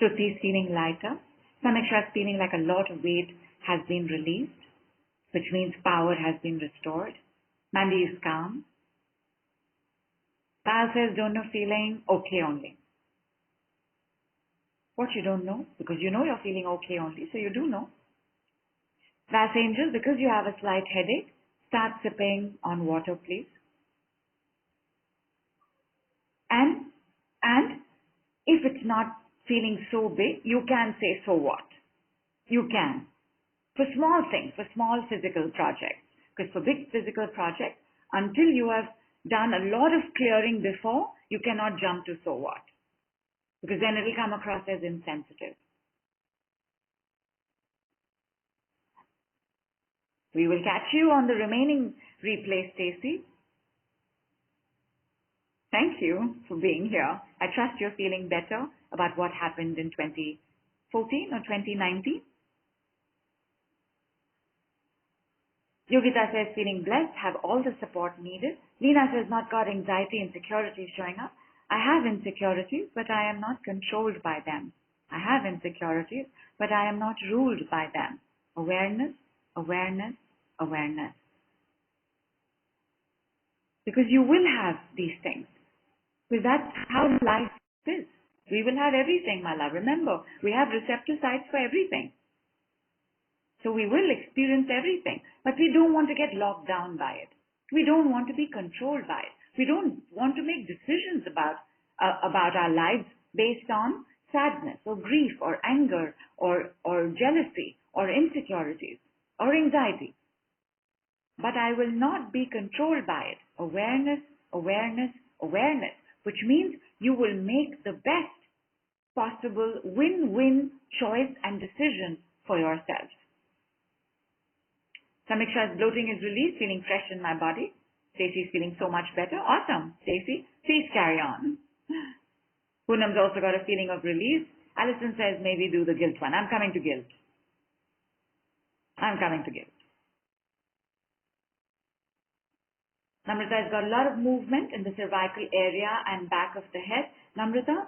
Shruti is feeling lighter. Samiksha is feeling like a lot of weight has been released, which means power has been restored. Mandy is calm. Pal says, don't know, feeling okay only. What you don't know? Because you know you're feeling okay only, so you do know. Vas Angel, because you have a slight headache, start sipping on water, please. And if it's not feeling so big, you can say, so what? You can. For small things, for small physical projects. Because for big physical projects, until you have done a lot of clearing before, you cannot jump to so what. Because then it will come across as insensitive. We will catch you on the remaining replay, Stacy. Thank you for being here. I trust you're feeling better about what happened in 2014 or 2019. Yogita says, feeling blessed, have all the support needed. Lina says, not got anxiety, insecurity showing up. I have insecurities, but I am not controlled by them. I have insecurities, but I am not ruled by them. Awareness, awareness, awareness. Because you will have these things. Because that's how life is. We will have everything, my love. Remember, we have receptor sites for everything. So we will experience everything. But we don't want to get locked down by it. We don't want to be controlled by it. We don't want to make decisions about our lives based on sadness or grief or anger or jealousy or insecurities or anxiety. But I will not be controlled by it. Awareness, awareness, awareness, which means you will make the best possible win-win choice and decision for yourself. Samiksha's bloating is released, feeling fresh in my body. Stacey's feeling so much better. Awesome, Stacey. Please carry on. Poonam's also got a feeling of release. Alison says maybe do the guilt one. I'm coming to guilt. I'm coming to guilt. Namrata has got a lot of movement in the cervical area and back of the head. Namrata,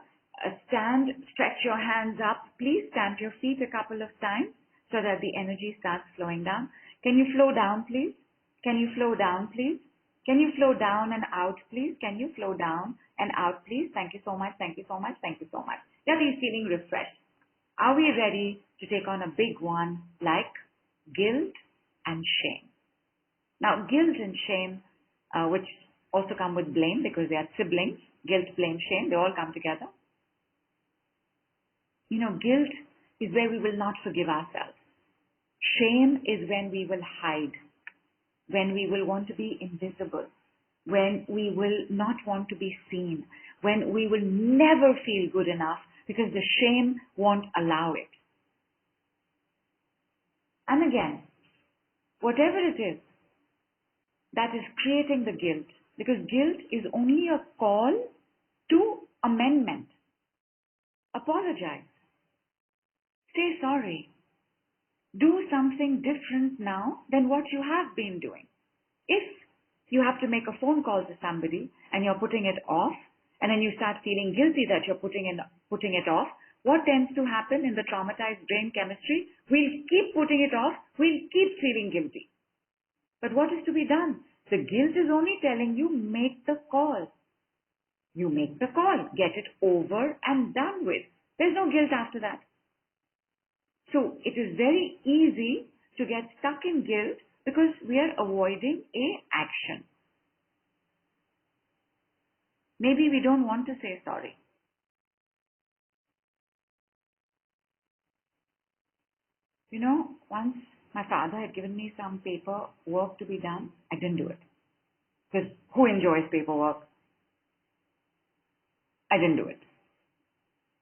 stand, stretch your hands up. Please stamp your feet a couple of times so that the energy starts flowing down. Can you flow down, please? Can you flow down, please? Can you flow down and out, please? Can you flow down and out, please? Thank you so much. Thank you so much. Thank you so much. Yati's feeling refreshed. Are we ready to take on a big one like guilt and shame? Now, guilt and shame, which also come with blame because they are siblings, guilt, blame, shame, they all come together. You know, guilt is where we will not forgive ourselves. Shame is when we will hide, when we will want to be invisible, when we will not want to be seen, when we will never feel good enough because the shame won't allow it. And again, whatever it is that is creating the guilt, because guilt is only a call to amendment. Apologize. Say sorry. Do something different now than what you have been doing. If you have to make a phone call to somebody and you're putting it off, and then you start feeling guilty that you're putting it off, what tends to happen in the traumatized brain chemistry? We'll keep putting it off, we'll keep feeling guilty. But what is to be done? The guilt is only telling you, make the call. You make the call, get it over and done with. There's no guilt after that. So it is very easy to get stuck in guilt because we are avoiding a action. Maybe we don't want to say sorry. You know, once my father had given me some paper work to be done, I didn't do it. Because who enjoys paperwork? I didn't do it.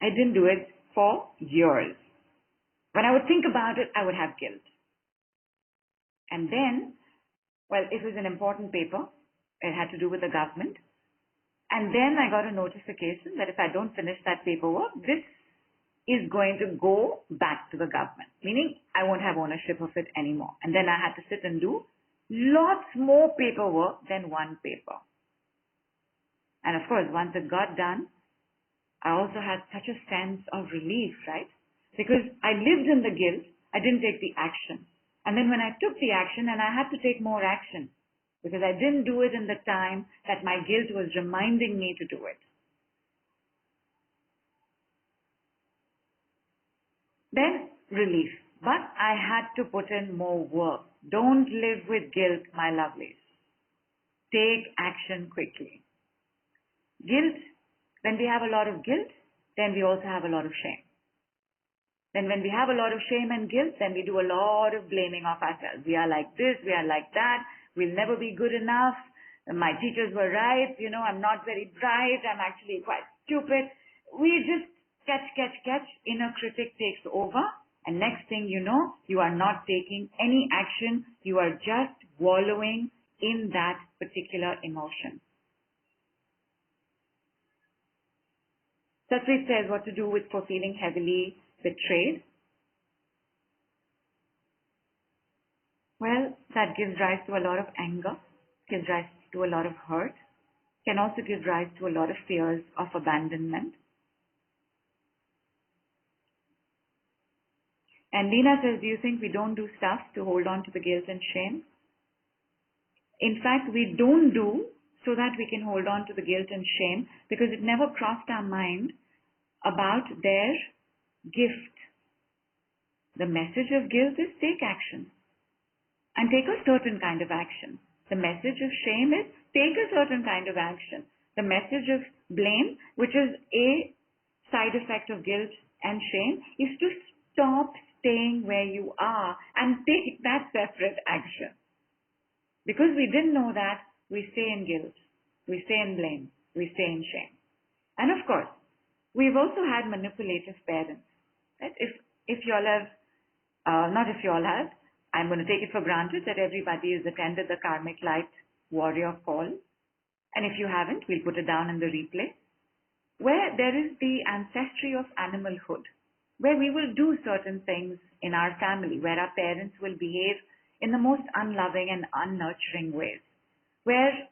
I didn't do it for years. When I would think about it, I would have guilt. And then, well, it was an important paper. It had to do with the government. And then I got a notification that if I don't finish that paperwork, this is going to go back to the government, meaning I won't have ownership of it anymore. And then I had to sit and do lots more paperwork than one paper. And of course, once it got done, I also had such a sense of relief, right? Because I lived in the guilt, I didn't take the action. And then when I took the action, and I had to take more action, because I didn't do it in the time that my guilt was reminding me to do it. Then relief. But I had to put in more work. Don't live with guilt, my lovelies. Take action quickly. Guilt, when we have a lot of guilt, then we also have a lot of shame. Then when we have a lot of shame and guilt, then we do a lot of blaming of ourselves. We are like this, we are like that, we'll never be good enough. My teachers were right, you know, I'm not very bright, I'm actually quite stupid. We just catch. Inner critic takes over, and next thing you know, you are not taking any action. You are just wallowing in that particular emotion. Satwik says what to do for feeling heavily betrayed. Well, that gives rise to a lot of anger, gives rise to a lot of hurt, can also give rise to a lot of fears of abandonment. And Lena says, do you think we don't do stuff to hold on to the guilt and shame? In fact, we don't do so that we can hold on to the guilt and shame because it never crossed our mind about their gift. The message of guilt is take action and take a certain kind of action. The message of shame is take a certain kind of action. The message of blame, which is a side effect of guilt and shame, is to stop staying where you are and take that separate action. Because we didn't know that, we stay in guilt, we stay in blame, we stay in shame. And of course, We've also had manipulative parents. Right? If you all have, not if you all have, I'm going to take it for granted that everybody has attended the Karmic Light Warrior call. And if you haven't, we'll put it down in the replay, where there is the ancestry of animalhood, where we will do certain things in our family, where our parents will behave in the most unloving and unnurturing ways, where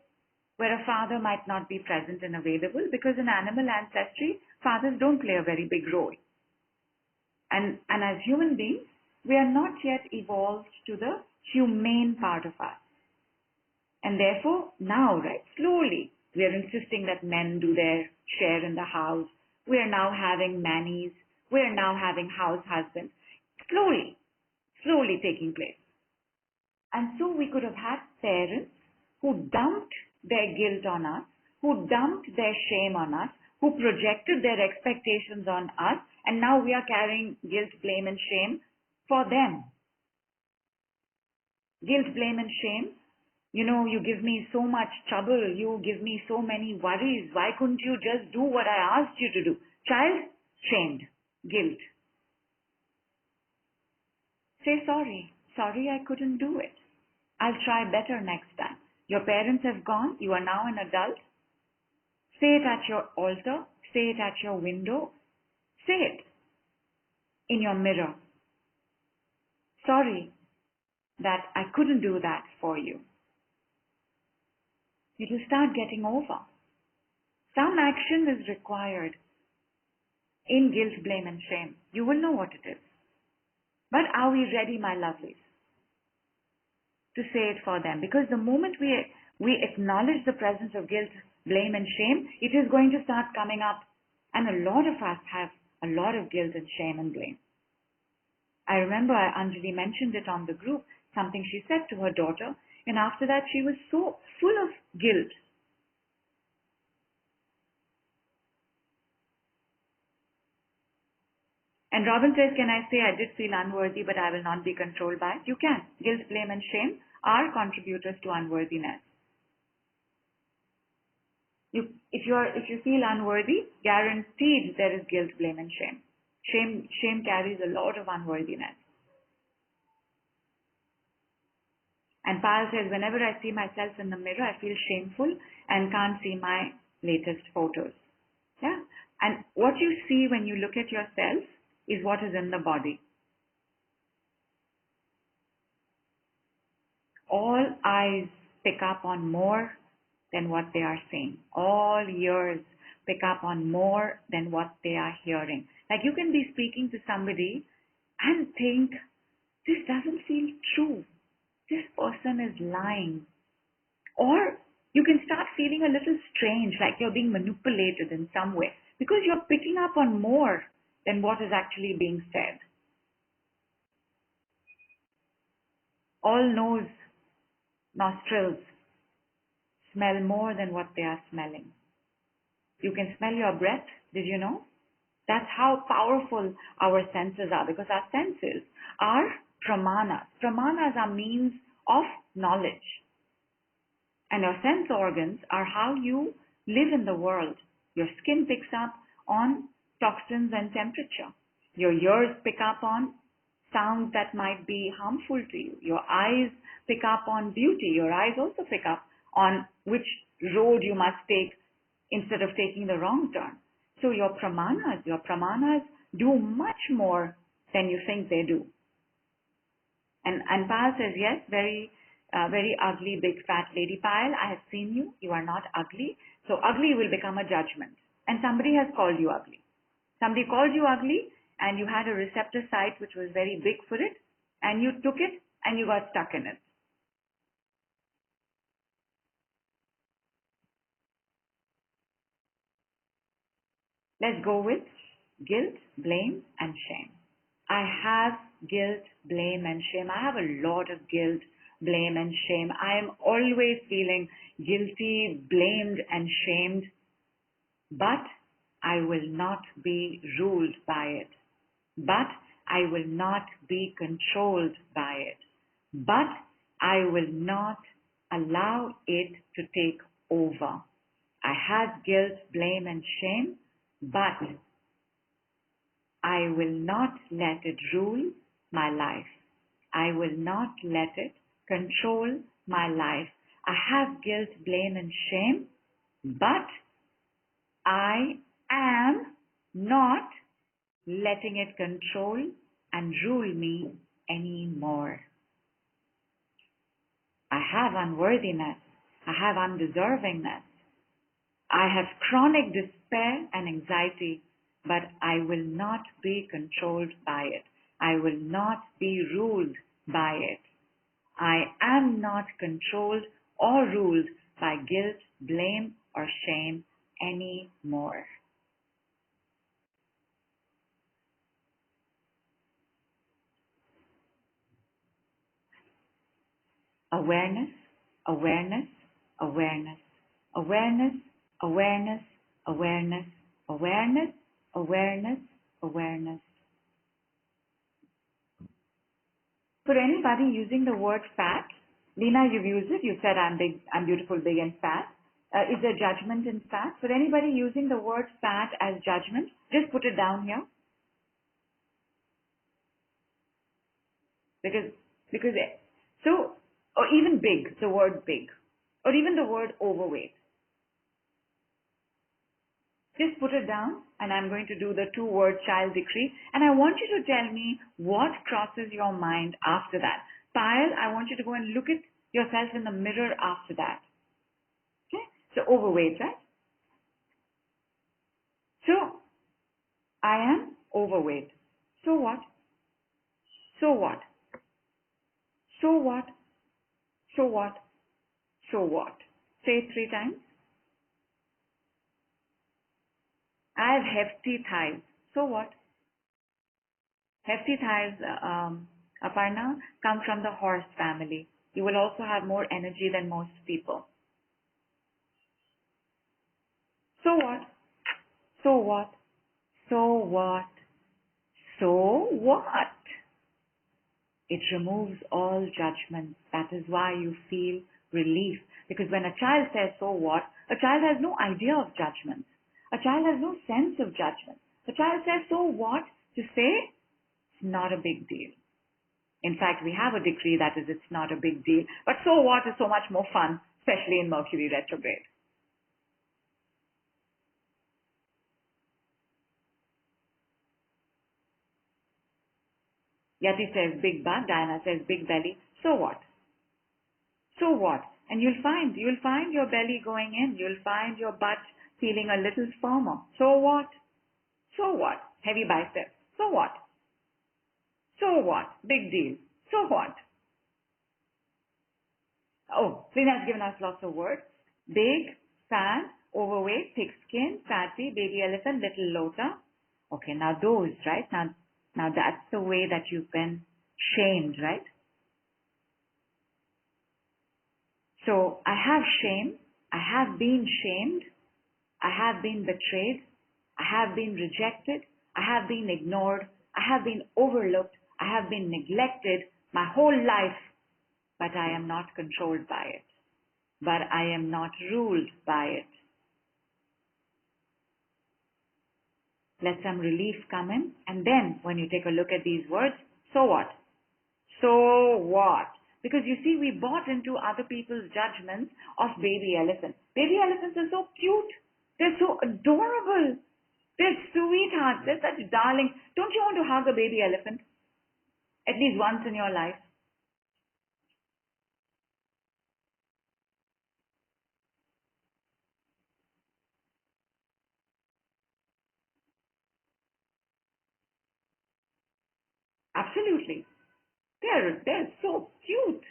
a father might not be present and available, because in animal ancestry, fathers don't play a very big role. And as human beings, we are not yet evolved to the humane part of us. And therefore, now, right, slowly, we are insisting that men do their share in the house. We are now having nannies. We are now having house husbands. Slowly taking place. And so we could have had parents who dumped their guilt on us, who dumped their shame on us, who projected their expectations on us, and now we are carrying guilt, blame, and shame for them. Guilt, blame, and shame. You know, you give me so much trouble, you give me so many worries, why couldn't you just do what I asked you to do? Child, shamed, guilt. Say sorry. Sorry, I couldn't do it. I'll try better next time. Your parents have gone, you are now an adult. Say it at your altar, say it at your window, say it in your mirror. Sorry that I couldn't do that for you. It will start getting over. Some action is required in guilt, blame, and shame. You will know what it is. But are we ready, my lovelies, to say it for them? Because the moment we acknowledge the presence of guilt, blame, and shame, it is going to start coming up. And a lot of us have a lot of guilt and shame and blame. I remember Anjali mentioned it on the group, something she said to her daughter, and after that she was so full of guilt. And Robin says, can I say I did feel unworthy, but I will not be controlled by it? You can. Guilt, blame, and shame are contributors to unworthiness. If you feel unworthy, guaranteed there is guilt, blame, and shame. Shame carries a lot of unworthiness. And Payal says, whenever I see myself in the mirror, I feel shameful and can't see my latest photos. Yeah. And what you see when you look at yourself is what is in the body. All eyes pick up on more than what they are seeing. All ears pick up on more than what they are hearing. Like you can be speaking to somebody and think, this doesn't feel true. This person is lying. Or you can start feeling a little strange, like you're being manipulated in some way, because you're picking up on more than what is actually being said. All nose, nostrils smell more than what they are smelling. You can smell your breath, did you know? That's how powerful our senses are, because our senses are pramanas. Pramanas are means of knowledge. And your sense organs are how you live in the world. Your skin picks up on toxins and temperature. Your ears pick up on sounds that might be harmful to you. Your eyes pick up on beauty. Your eyes also pick up on which road you must take instead of taking the wrong turn. So your pramanas do much more than you think they do. And Payal says, yes, very ugly, big, fat lady. Payal, I have seen you. You are not ugly. So ugly will become a judgment. And somebody has called you ugly. Somebody called you ugly and you had a receptor site which was very big for it, and you took it and you got stuck in it. Let's go with guilt, blame, and shame. I have guilt, blame, and shame. I have a lot of guilt, blame, and shame. I am always feeling guilty, blamed, and shamed, but I will not be ruled by it. But I will not be controlled by it. But I will not allow it to take over. I have guilt, blame, and shame, but I will not let it rule my life. I will not let it control my life. I have guilt, blame, and shame, but I am not letting it control and rule me anymore. I have unworthiness. I have undeservingness. I have chronic despair and anxiety, but I will not be controlled by it. I will not be ruled by it. I am not controlled or ruled by guilt, blame, or shame anymore. Awareness, awareness, awareness, awareness, awareness, awareness, awareness, awareness, awareness. For anybody using the word fat, Lena, you've used it. You said I'm big, I'm beautiful, big, and fat. Is there judgment in fat? For anybody using the word fat as judgment, just put it down here. Because so, or even big, the word big, or even the word overweight. Just put it down, and I'm going to do the 2-word child decree, and I want you to tell me what crosses your mind after that. Payal, I want you to go and look at yourself in the mirror after that. Okay? So overweight, right? So, I am overweight. So what? So what? So what? So what? So what? Say it 3 times. I have hefty thighs. So what? Hefty thighs, Aparna, come from the horse family. You will also have more energy than most people. So what? So what? So what? So what? It removes all judgments. That is why you feel relief. Because when a child says, so what? A child has no idea of judgment. A child has no sense of judgment. The child says, so what? To say, it's not a big deal. In fact, we have a decree that is, it's not a big deal. But so what is so much more fun, especially in Mercury retrograde. Yati says big butt, Diana says big belly. So what? So what? And you'll find your belly going in. You'll find your butt feeling a little firmer. So what? So what? Heavy biceps. So what? So what? Big deal. So what? Oh, Rina has given us lots of words. Big, fat, overweight, thick skin, fatty, baby elephant, little lota. Okay, now those, right? Now that's the way that you've been shamed, right? So I have shame. I have been shamed. I have been betrayed. I have been rejected. I have been ignored. I have been overlooked. I have been neglected my whole life, but I am not controlled by it. But I am not ruled by it. Let some relief come in, and then when you take a look at these words, so what? So what? Because you see, we bought into other people's judgments of baby elephants. Baby elephants are so cute. They're so adorable. They're sweethearts. They're such darlings. Don't you want to hug a baby elephant? At least once in your life. Absolutely. They're so cute.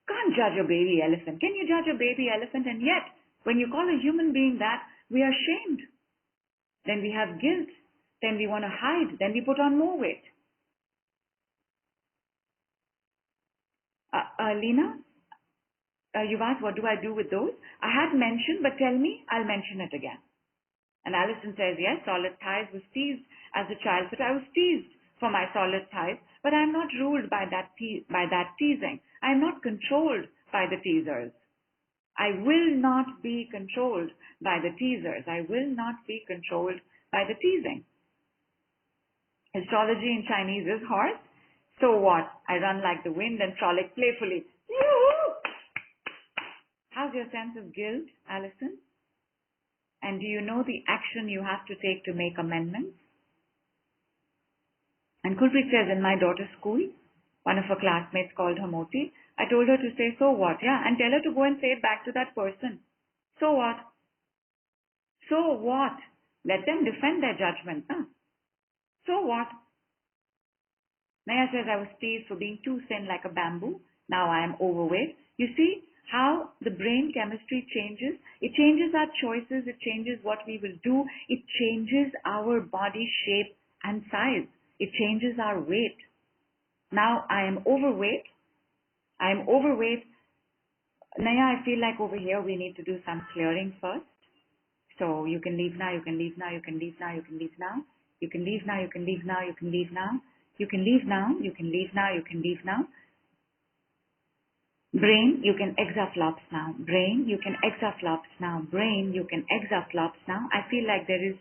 Can't judge a baby elephant. Can you judge a baby elephant? And yet, when you call a human being that, we are shamed. Then we have guilt. Then we want to hide. Then we put on more weight. Lena, you've asked, what do I do with those? I had mentioned, but tell me, I'll mention it again. And Alison says, yes, solid thighs was teased as a child, but I was teased for my solid thighs, but I'm not ruled by that teasing. I'm not controlled by the teasers. I will not be controlled by the teasers. I will not be controlled by the teasing. Astrology in Chinese is horse. So what? I run like the wind and frolic playfully. Yoo-hoo! How's your sense of guilt, Alison? And do you know the action you have to take to make amendments? And Kulpreet says, in my daughter's school, one of her classmates called her Moti. I told her to say, so what? Yeah, and tell her to go and say it back to that person. So what? So what? Let them defend their judgment. Huh? So what? Naya says, I was teased for being too thin like a bamboo. Now I am overweight. You see how the brain chemistry changes? It changes our choices. It changes what we will do. It changes our body shape and size. It changes our weight. Now I am overweight. I am overweight. Naya, I feel like over here we need to do some clearing first. So you can leave now, you can leave now, you can leave now, you can leave now. You can leave now, you can leave now, you can leave now. You can leave now, you can leave now, you can leave now. Brain, you can exaflops now. Brain, you can exaflops now. Brain, you can exaflops now. I feel like there is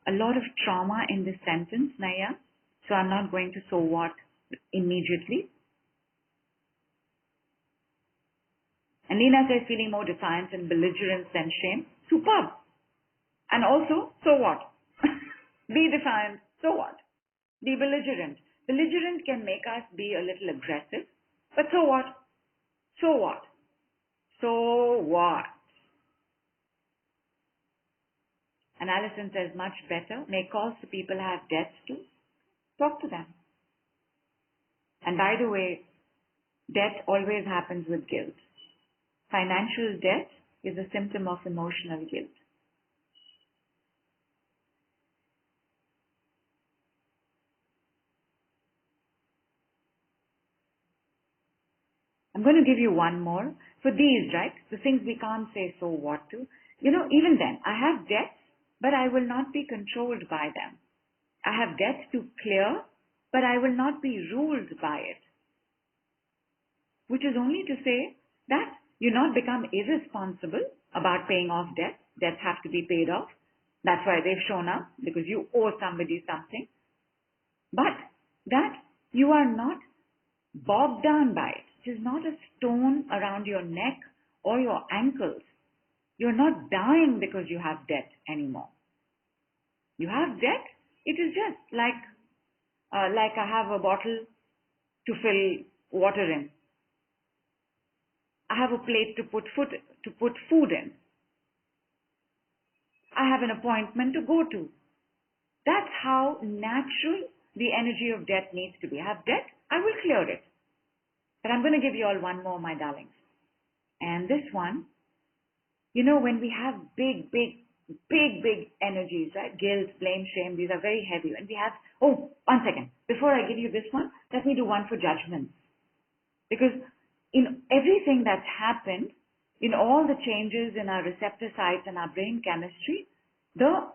a lot of trauma in this sentence, Naya. So I'm not going to so what immediately. And Lena says feeling more defiance and belligerence than shame. Superb. And also, so what? Be defiant. So what? Be belligerent. Belligerent can make us be a little aggressive. But so what? So what? So what? And Alison says much better. May calls to people have debts too. Talk to them. And by the way, debt always happens with guilt. Financial debt is a symptom of emotional guilt. I'm going to give you one more. For these, right, the things we can't say so what to. Even then, I have debts, but I will not be controlled by them. I have debts to clear, but I will not be ruled by it. Which is only to say that you not become irresponsible about paying off debts. Debts have to be paid off. That's why they've shown up, because you owe somebody something. But that you are not bogged down by it. It is not a stone around your neck or your ankles. You're not dying because you have debt anymore. You have debt. It is just like I have a bottle to fill water in. I have a plate to put food in. I have an appointment to go to. That's how natural the energy of debt needs to be. I have debt, I will clear it. But I'm going to give you all one more, my darlings. And this one, when we have big energies, right? Guilt, blame, shame, these are very heavy. And we have, one second. Before I give you this one, let me do one for judgments. Because in everything that's happened, in all the changes in our receptor sites and our brain chemistry, the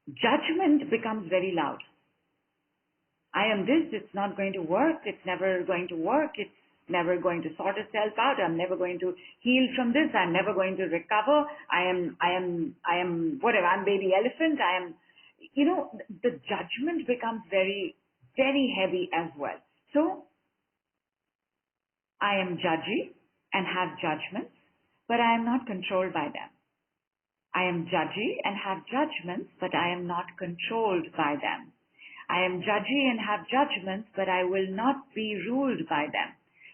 judgment becomes very loud. I am this, it's not going to work, it's never going to work, it's never going to sort itself out, I'm never going to heal from this, I'm never going to recover, I am whatever, I'm baby elephant, the judgment becomes very, very heavy as well. So, I am judgy and have judgments, but I am not controlled by them. I am judgy and have judgments, but I am not controlled by them. I am judgy and have judgments, but I will not be ruled by them.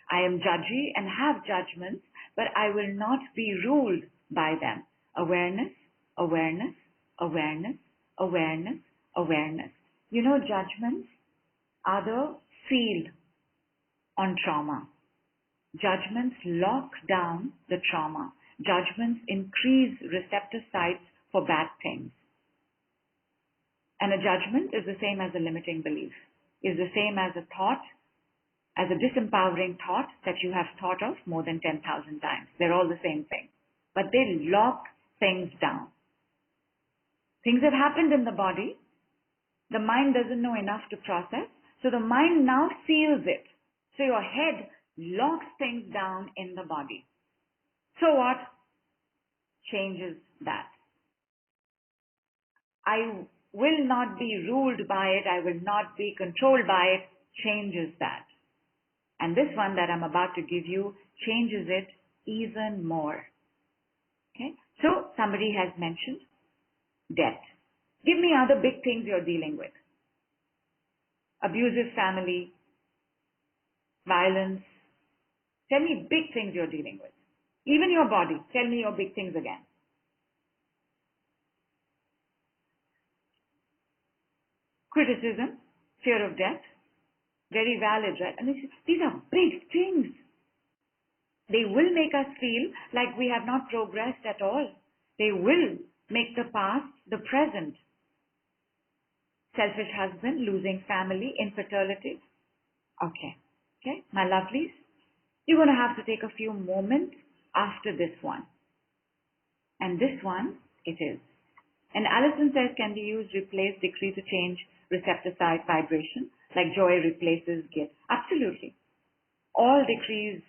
I am judgy and have judgments, but I will not be ruled by them. Awareness, awareness, awareness, awareness, awareness. Judgments are the seal on trauma. Judgments lock down the trauma. Judgments increase receptor sites for bad things. And a judgment is the same as a limiting belief, is the same as a thought, as a disempowering thought that you have thought of more than 10,000 times. They're all the same thing. But they lock things down. Things have happened in the body. The mind doesn't know enough to process. So the mind now seals it. So your head locks things down in the body. So what? Changes that. I will not be ruled by it, I will not be controlled by it, changes that. And this one that I'm about to give you changes it even more. Okay? So somebody has mentioned debt. Give me other big things you're dealing with. Abusive family, violence. Tell me big things you're dealing with. Even your body. Tell me your big things again. Criticism, fear of death. Very valid, right? And these are big things. They will make us feel like we have not progressed at all. They will make the past the present. Selfish husband, losing family, infertility. Okay. Okay, my lovelies. You're going to have to take a few moments after this one. And this one, it is. And Allison says, can be used, replace, decrease to change receptor site vibration, like joy replaces guilt. Absolutely. All decrees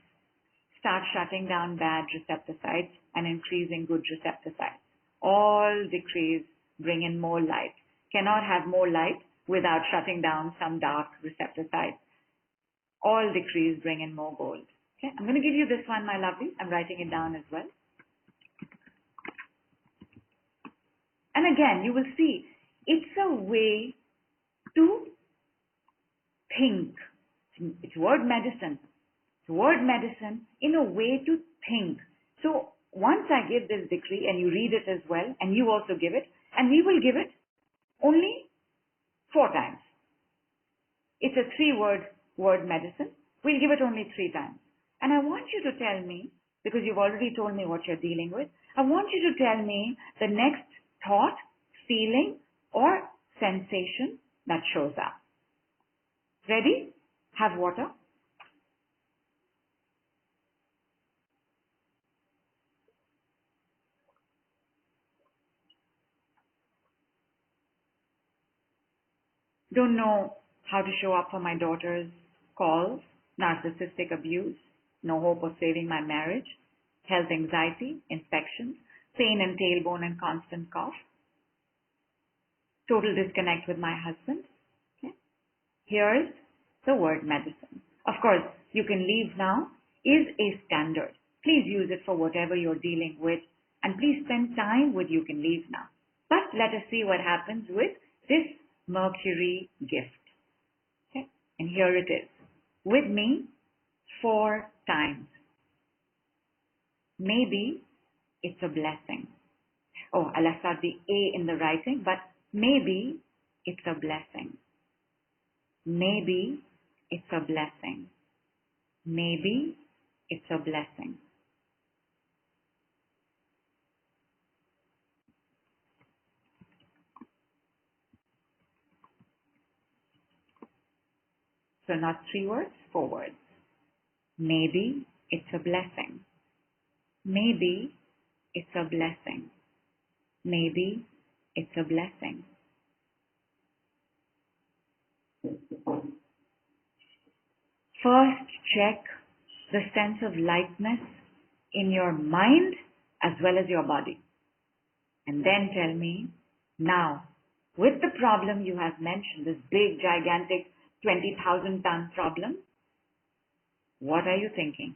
start shutting down bad receptor sites and increasing good receptor sites. All decrees bring in more light. Cannot have more light without shutting down some dark receptor sites. All decrees bring in more gold. Okay, I'm going to give you this one, my lovely. I'm writing it down as well. And again, you will see, it's a way to think. It's word medicine. It's word medicine in a way to think. So once I give this decree and you read it as well, and you also give it, and we will give it only 4 times. It's a 3-word word medicine. We'll give it only 3 times. And I want you to tell me, because you've already told me what you're dealing with, I want you to tell me the next thought, feeling, or sensation that shows up. Ready? Have water. Don't know how to show up for my daughter's calls, narcissistic abuse, no hope of saving my marriage, health anxiety, infections, pain in tailbone and constant cough, total disconnect with my husband. Okay. Here's the word medicine. Of course, you can leave now is a standard. Please use it for whatever you're dealing with, and please spend time with you can leave now. But let us see what happens with this Mercury gift. Okay. And here it is. With me 4 times. Maybe it's a blessing. Oh, I'll start the A in the writing, but maybe it's a blessing. Maybe it's a blessing. Maybe it's a blessing. So not 3 words, 4 words. Maybe it's a blessing. Maybe it's a blessing. Maybe it's a blessing. First, check the sense of lightness in your mind as well as your body. And then tell me, now, with the problem you have mentioned, this big, gigantic 20,000-ton problem, what are you thinking?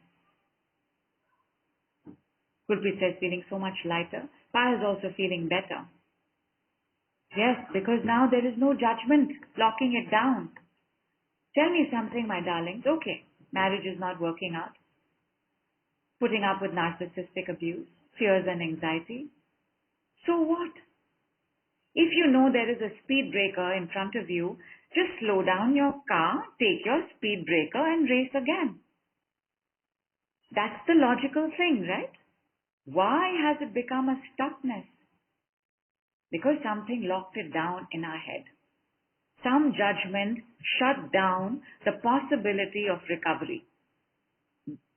Gurpreet says feeling so much lighter. Pa is also feeling better. Yes, because now there is no judgment blocking it down. Tell me something, my darlings. Okay, marriage is not working out. Putting up with narcissistic abuse, fears and anxiety. So what? If you know there is a speed breaker in front of you, just slow down your car, take your speed breaker and race again. That's the logical thing, right? Why has it become a stuckness? Because something locked it down in our head. Some judgment shut down the possibility of recovery.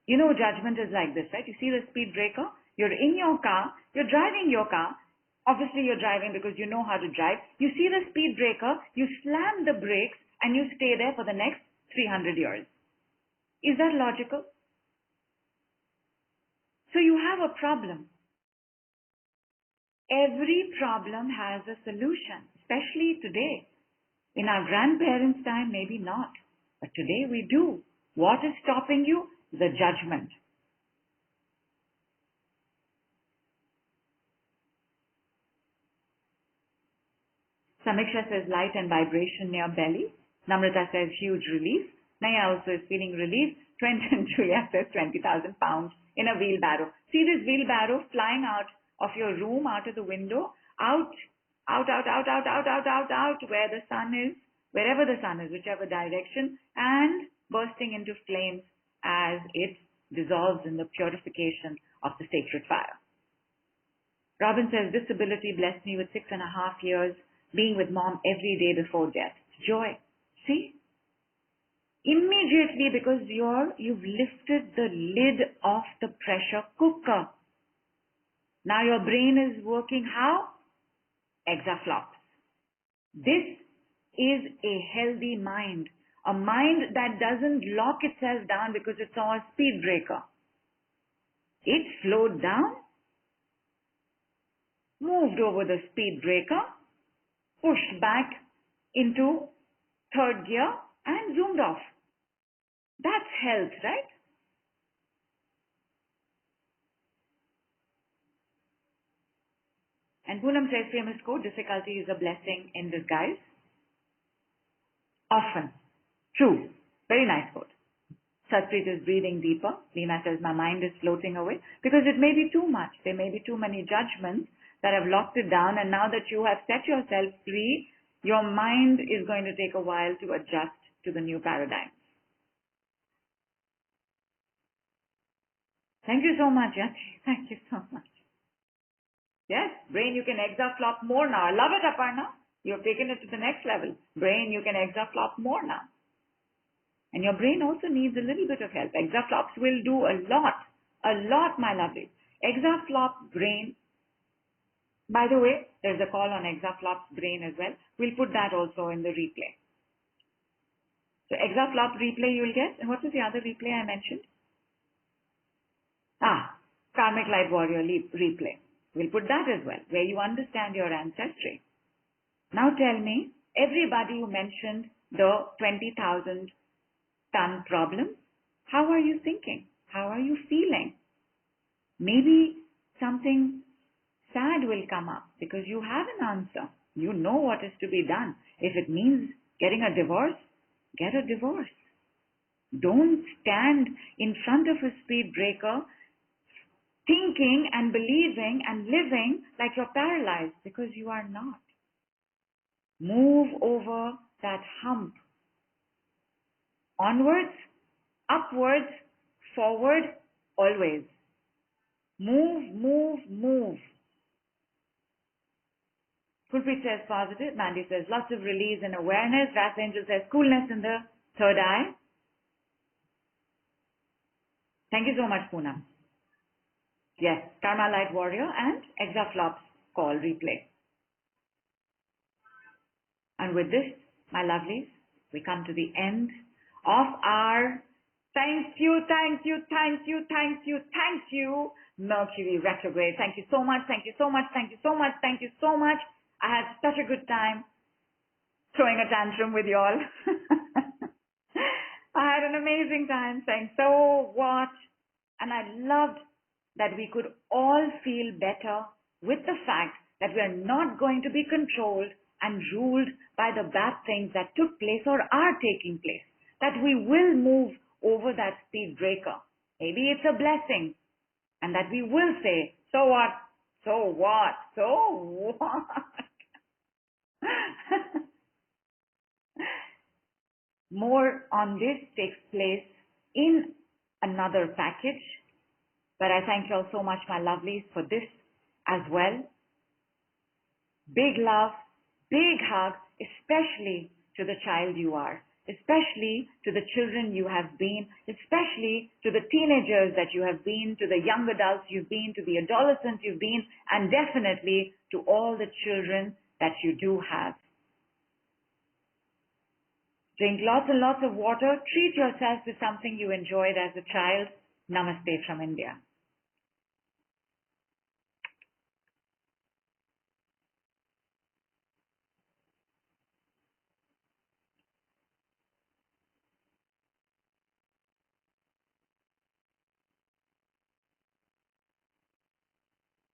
You know, judgment is like this, right? You see the speed breaker, you're in your car, you're driving your car. Obviously, you're driving because you know how to drive. You see the speed breaker, you slam the brakes, and you stay there for the next 300 years. Is that logical? So you have a problem. Every problem has a solution. especially today. In our grandparents' time, maybe not. But today we do. What is stopping you? The judgment. Samiksha says light and vibration near belly. Namrata says huge relief. Naya also is feeling relief. And Julia says 20,000 pounds in a wheelbarrow. See this wheelbarrow flying out of your room, out of the window, out, where the sun is, wherever the sun is, whichever direction, and bursting into flames as it dissolves in the purification of the sacred fire. Robin says, this ability blessed me with 6.5 years being with mom every day before death. Joy. See? Immediately, because you've lifted the lid off the pressure cooker. Now your brain is working how? Exaflops. This is a healthy mind. A mind that doesn't lock itself down because it saw a speed breaker. It slowed down, moved over the speed breaker, pushed back into third gear and zoomed off. That's health, right? And Poonam says, famous quote, difficulty is a blessing in disguise. Often. True. Very nice quote. Satpreet is breathing deeper. Leena says, my mind is floating away. Because it may be too much. There may be too many judgments that have locked it down. And now that you have set yourself free, your mind is going to take a while to adjust to the new paradigm. Thank you so much, Yati. Thank you so much. Yes, brain, you can exaflop more now. I love it, Aparna. You've taken it to the next level. Brain, you can exaflop more now. And your brain also needs a little bit of help. Exaflops will do a lot, my lovely. Exaflop brain. By the way, there's a call on exaflops brain as well. We'll put that also in the replay. So exaflop replay you'll get. And what was the other replay I mentioned? Karmic Light Warrior replay. We'll put that as well, where you understand your ancestry. Now tell me, everybody who mentioned the 20,000 ton problem, how are you thinking? How are you feeling? Maybe something sad will come up because you have an answer. You know what is to be done. If it means getting a divorce, get a divorce. Don't stand in front of a speed breaker thinking and believing and living like you're paralyzed, because you are not. Move over that hump. Onwards, upwards, forward, always. Move, move, move. Kulpreet says positive. Mandy says lots of release and awareness. Ras Angel says coolness in the third eye. Thank you so much, Poonam. Yes, Karma Light Warrior and Exaflops call replay. And with this, my lovelies, we come to the end of our thank you, Mercury retrograde. Thank you so much, thank you so much, thank you so much, thank you so much. I had such a good time throwing a tantrum with y'all. I had an amazing time saying, so what? And I loved that we could all feel better with the fact that we are not going to be controlled and ruled by the bad things that took place or are taking place. That we will move over that speed breaker. Maybe it's a blessing. And that we will say, so what? So what? So what? More on this takes place in another package. But I thank you all so much, my lovelies, for this as well. Big love, big hug, especially to the child you are, especially to the children you have been, especially to the teenagers that you have been, to the young adults you've been, to the adolescents you've been, and definitely to all the children that you do have. Drink lots and lots of water. Treat yourself to something you enjoyed as a child. Namaste from India.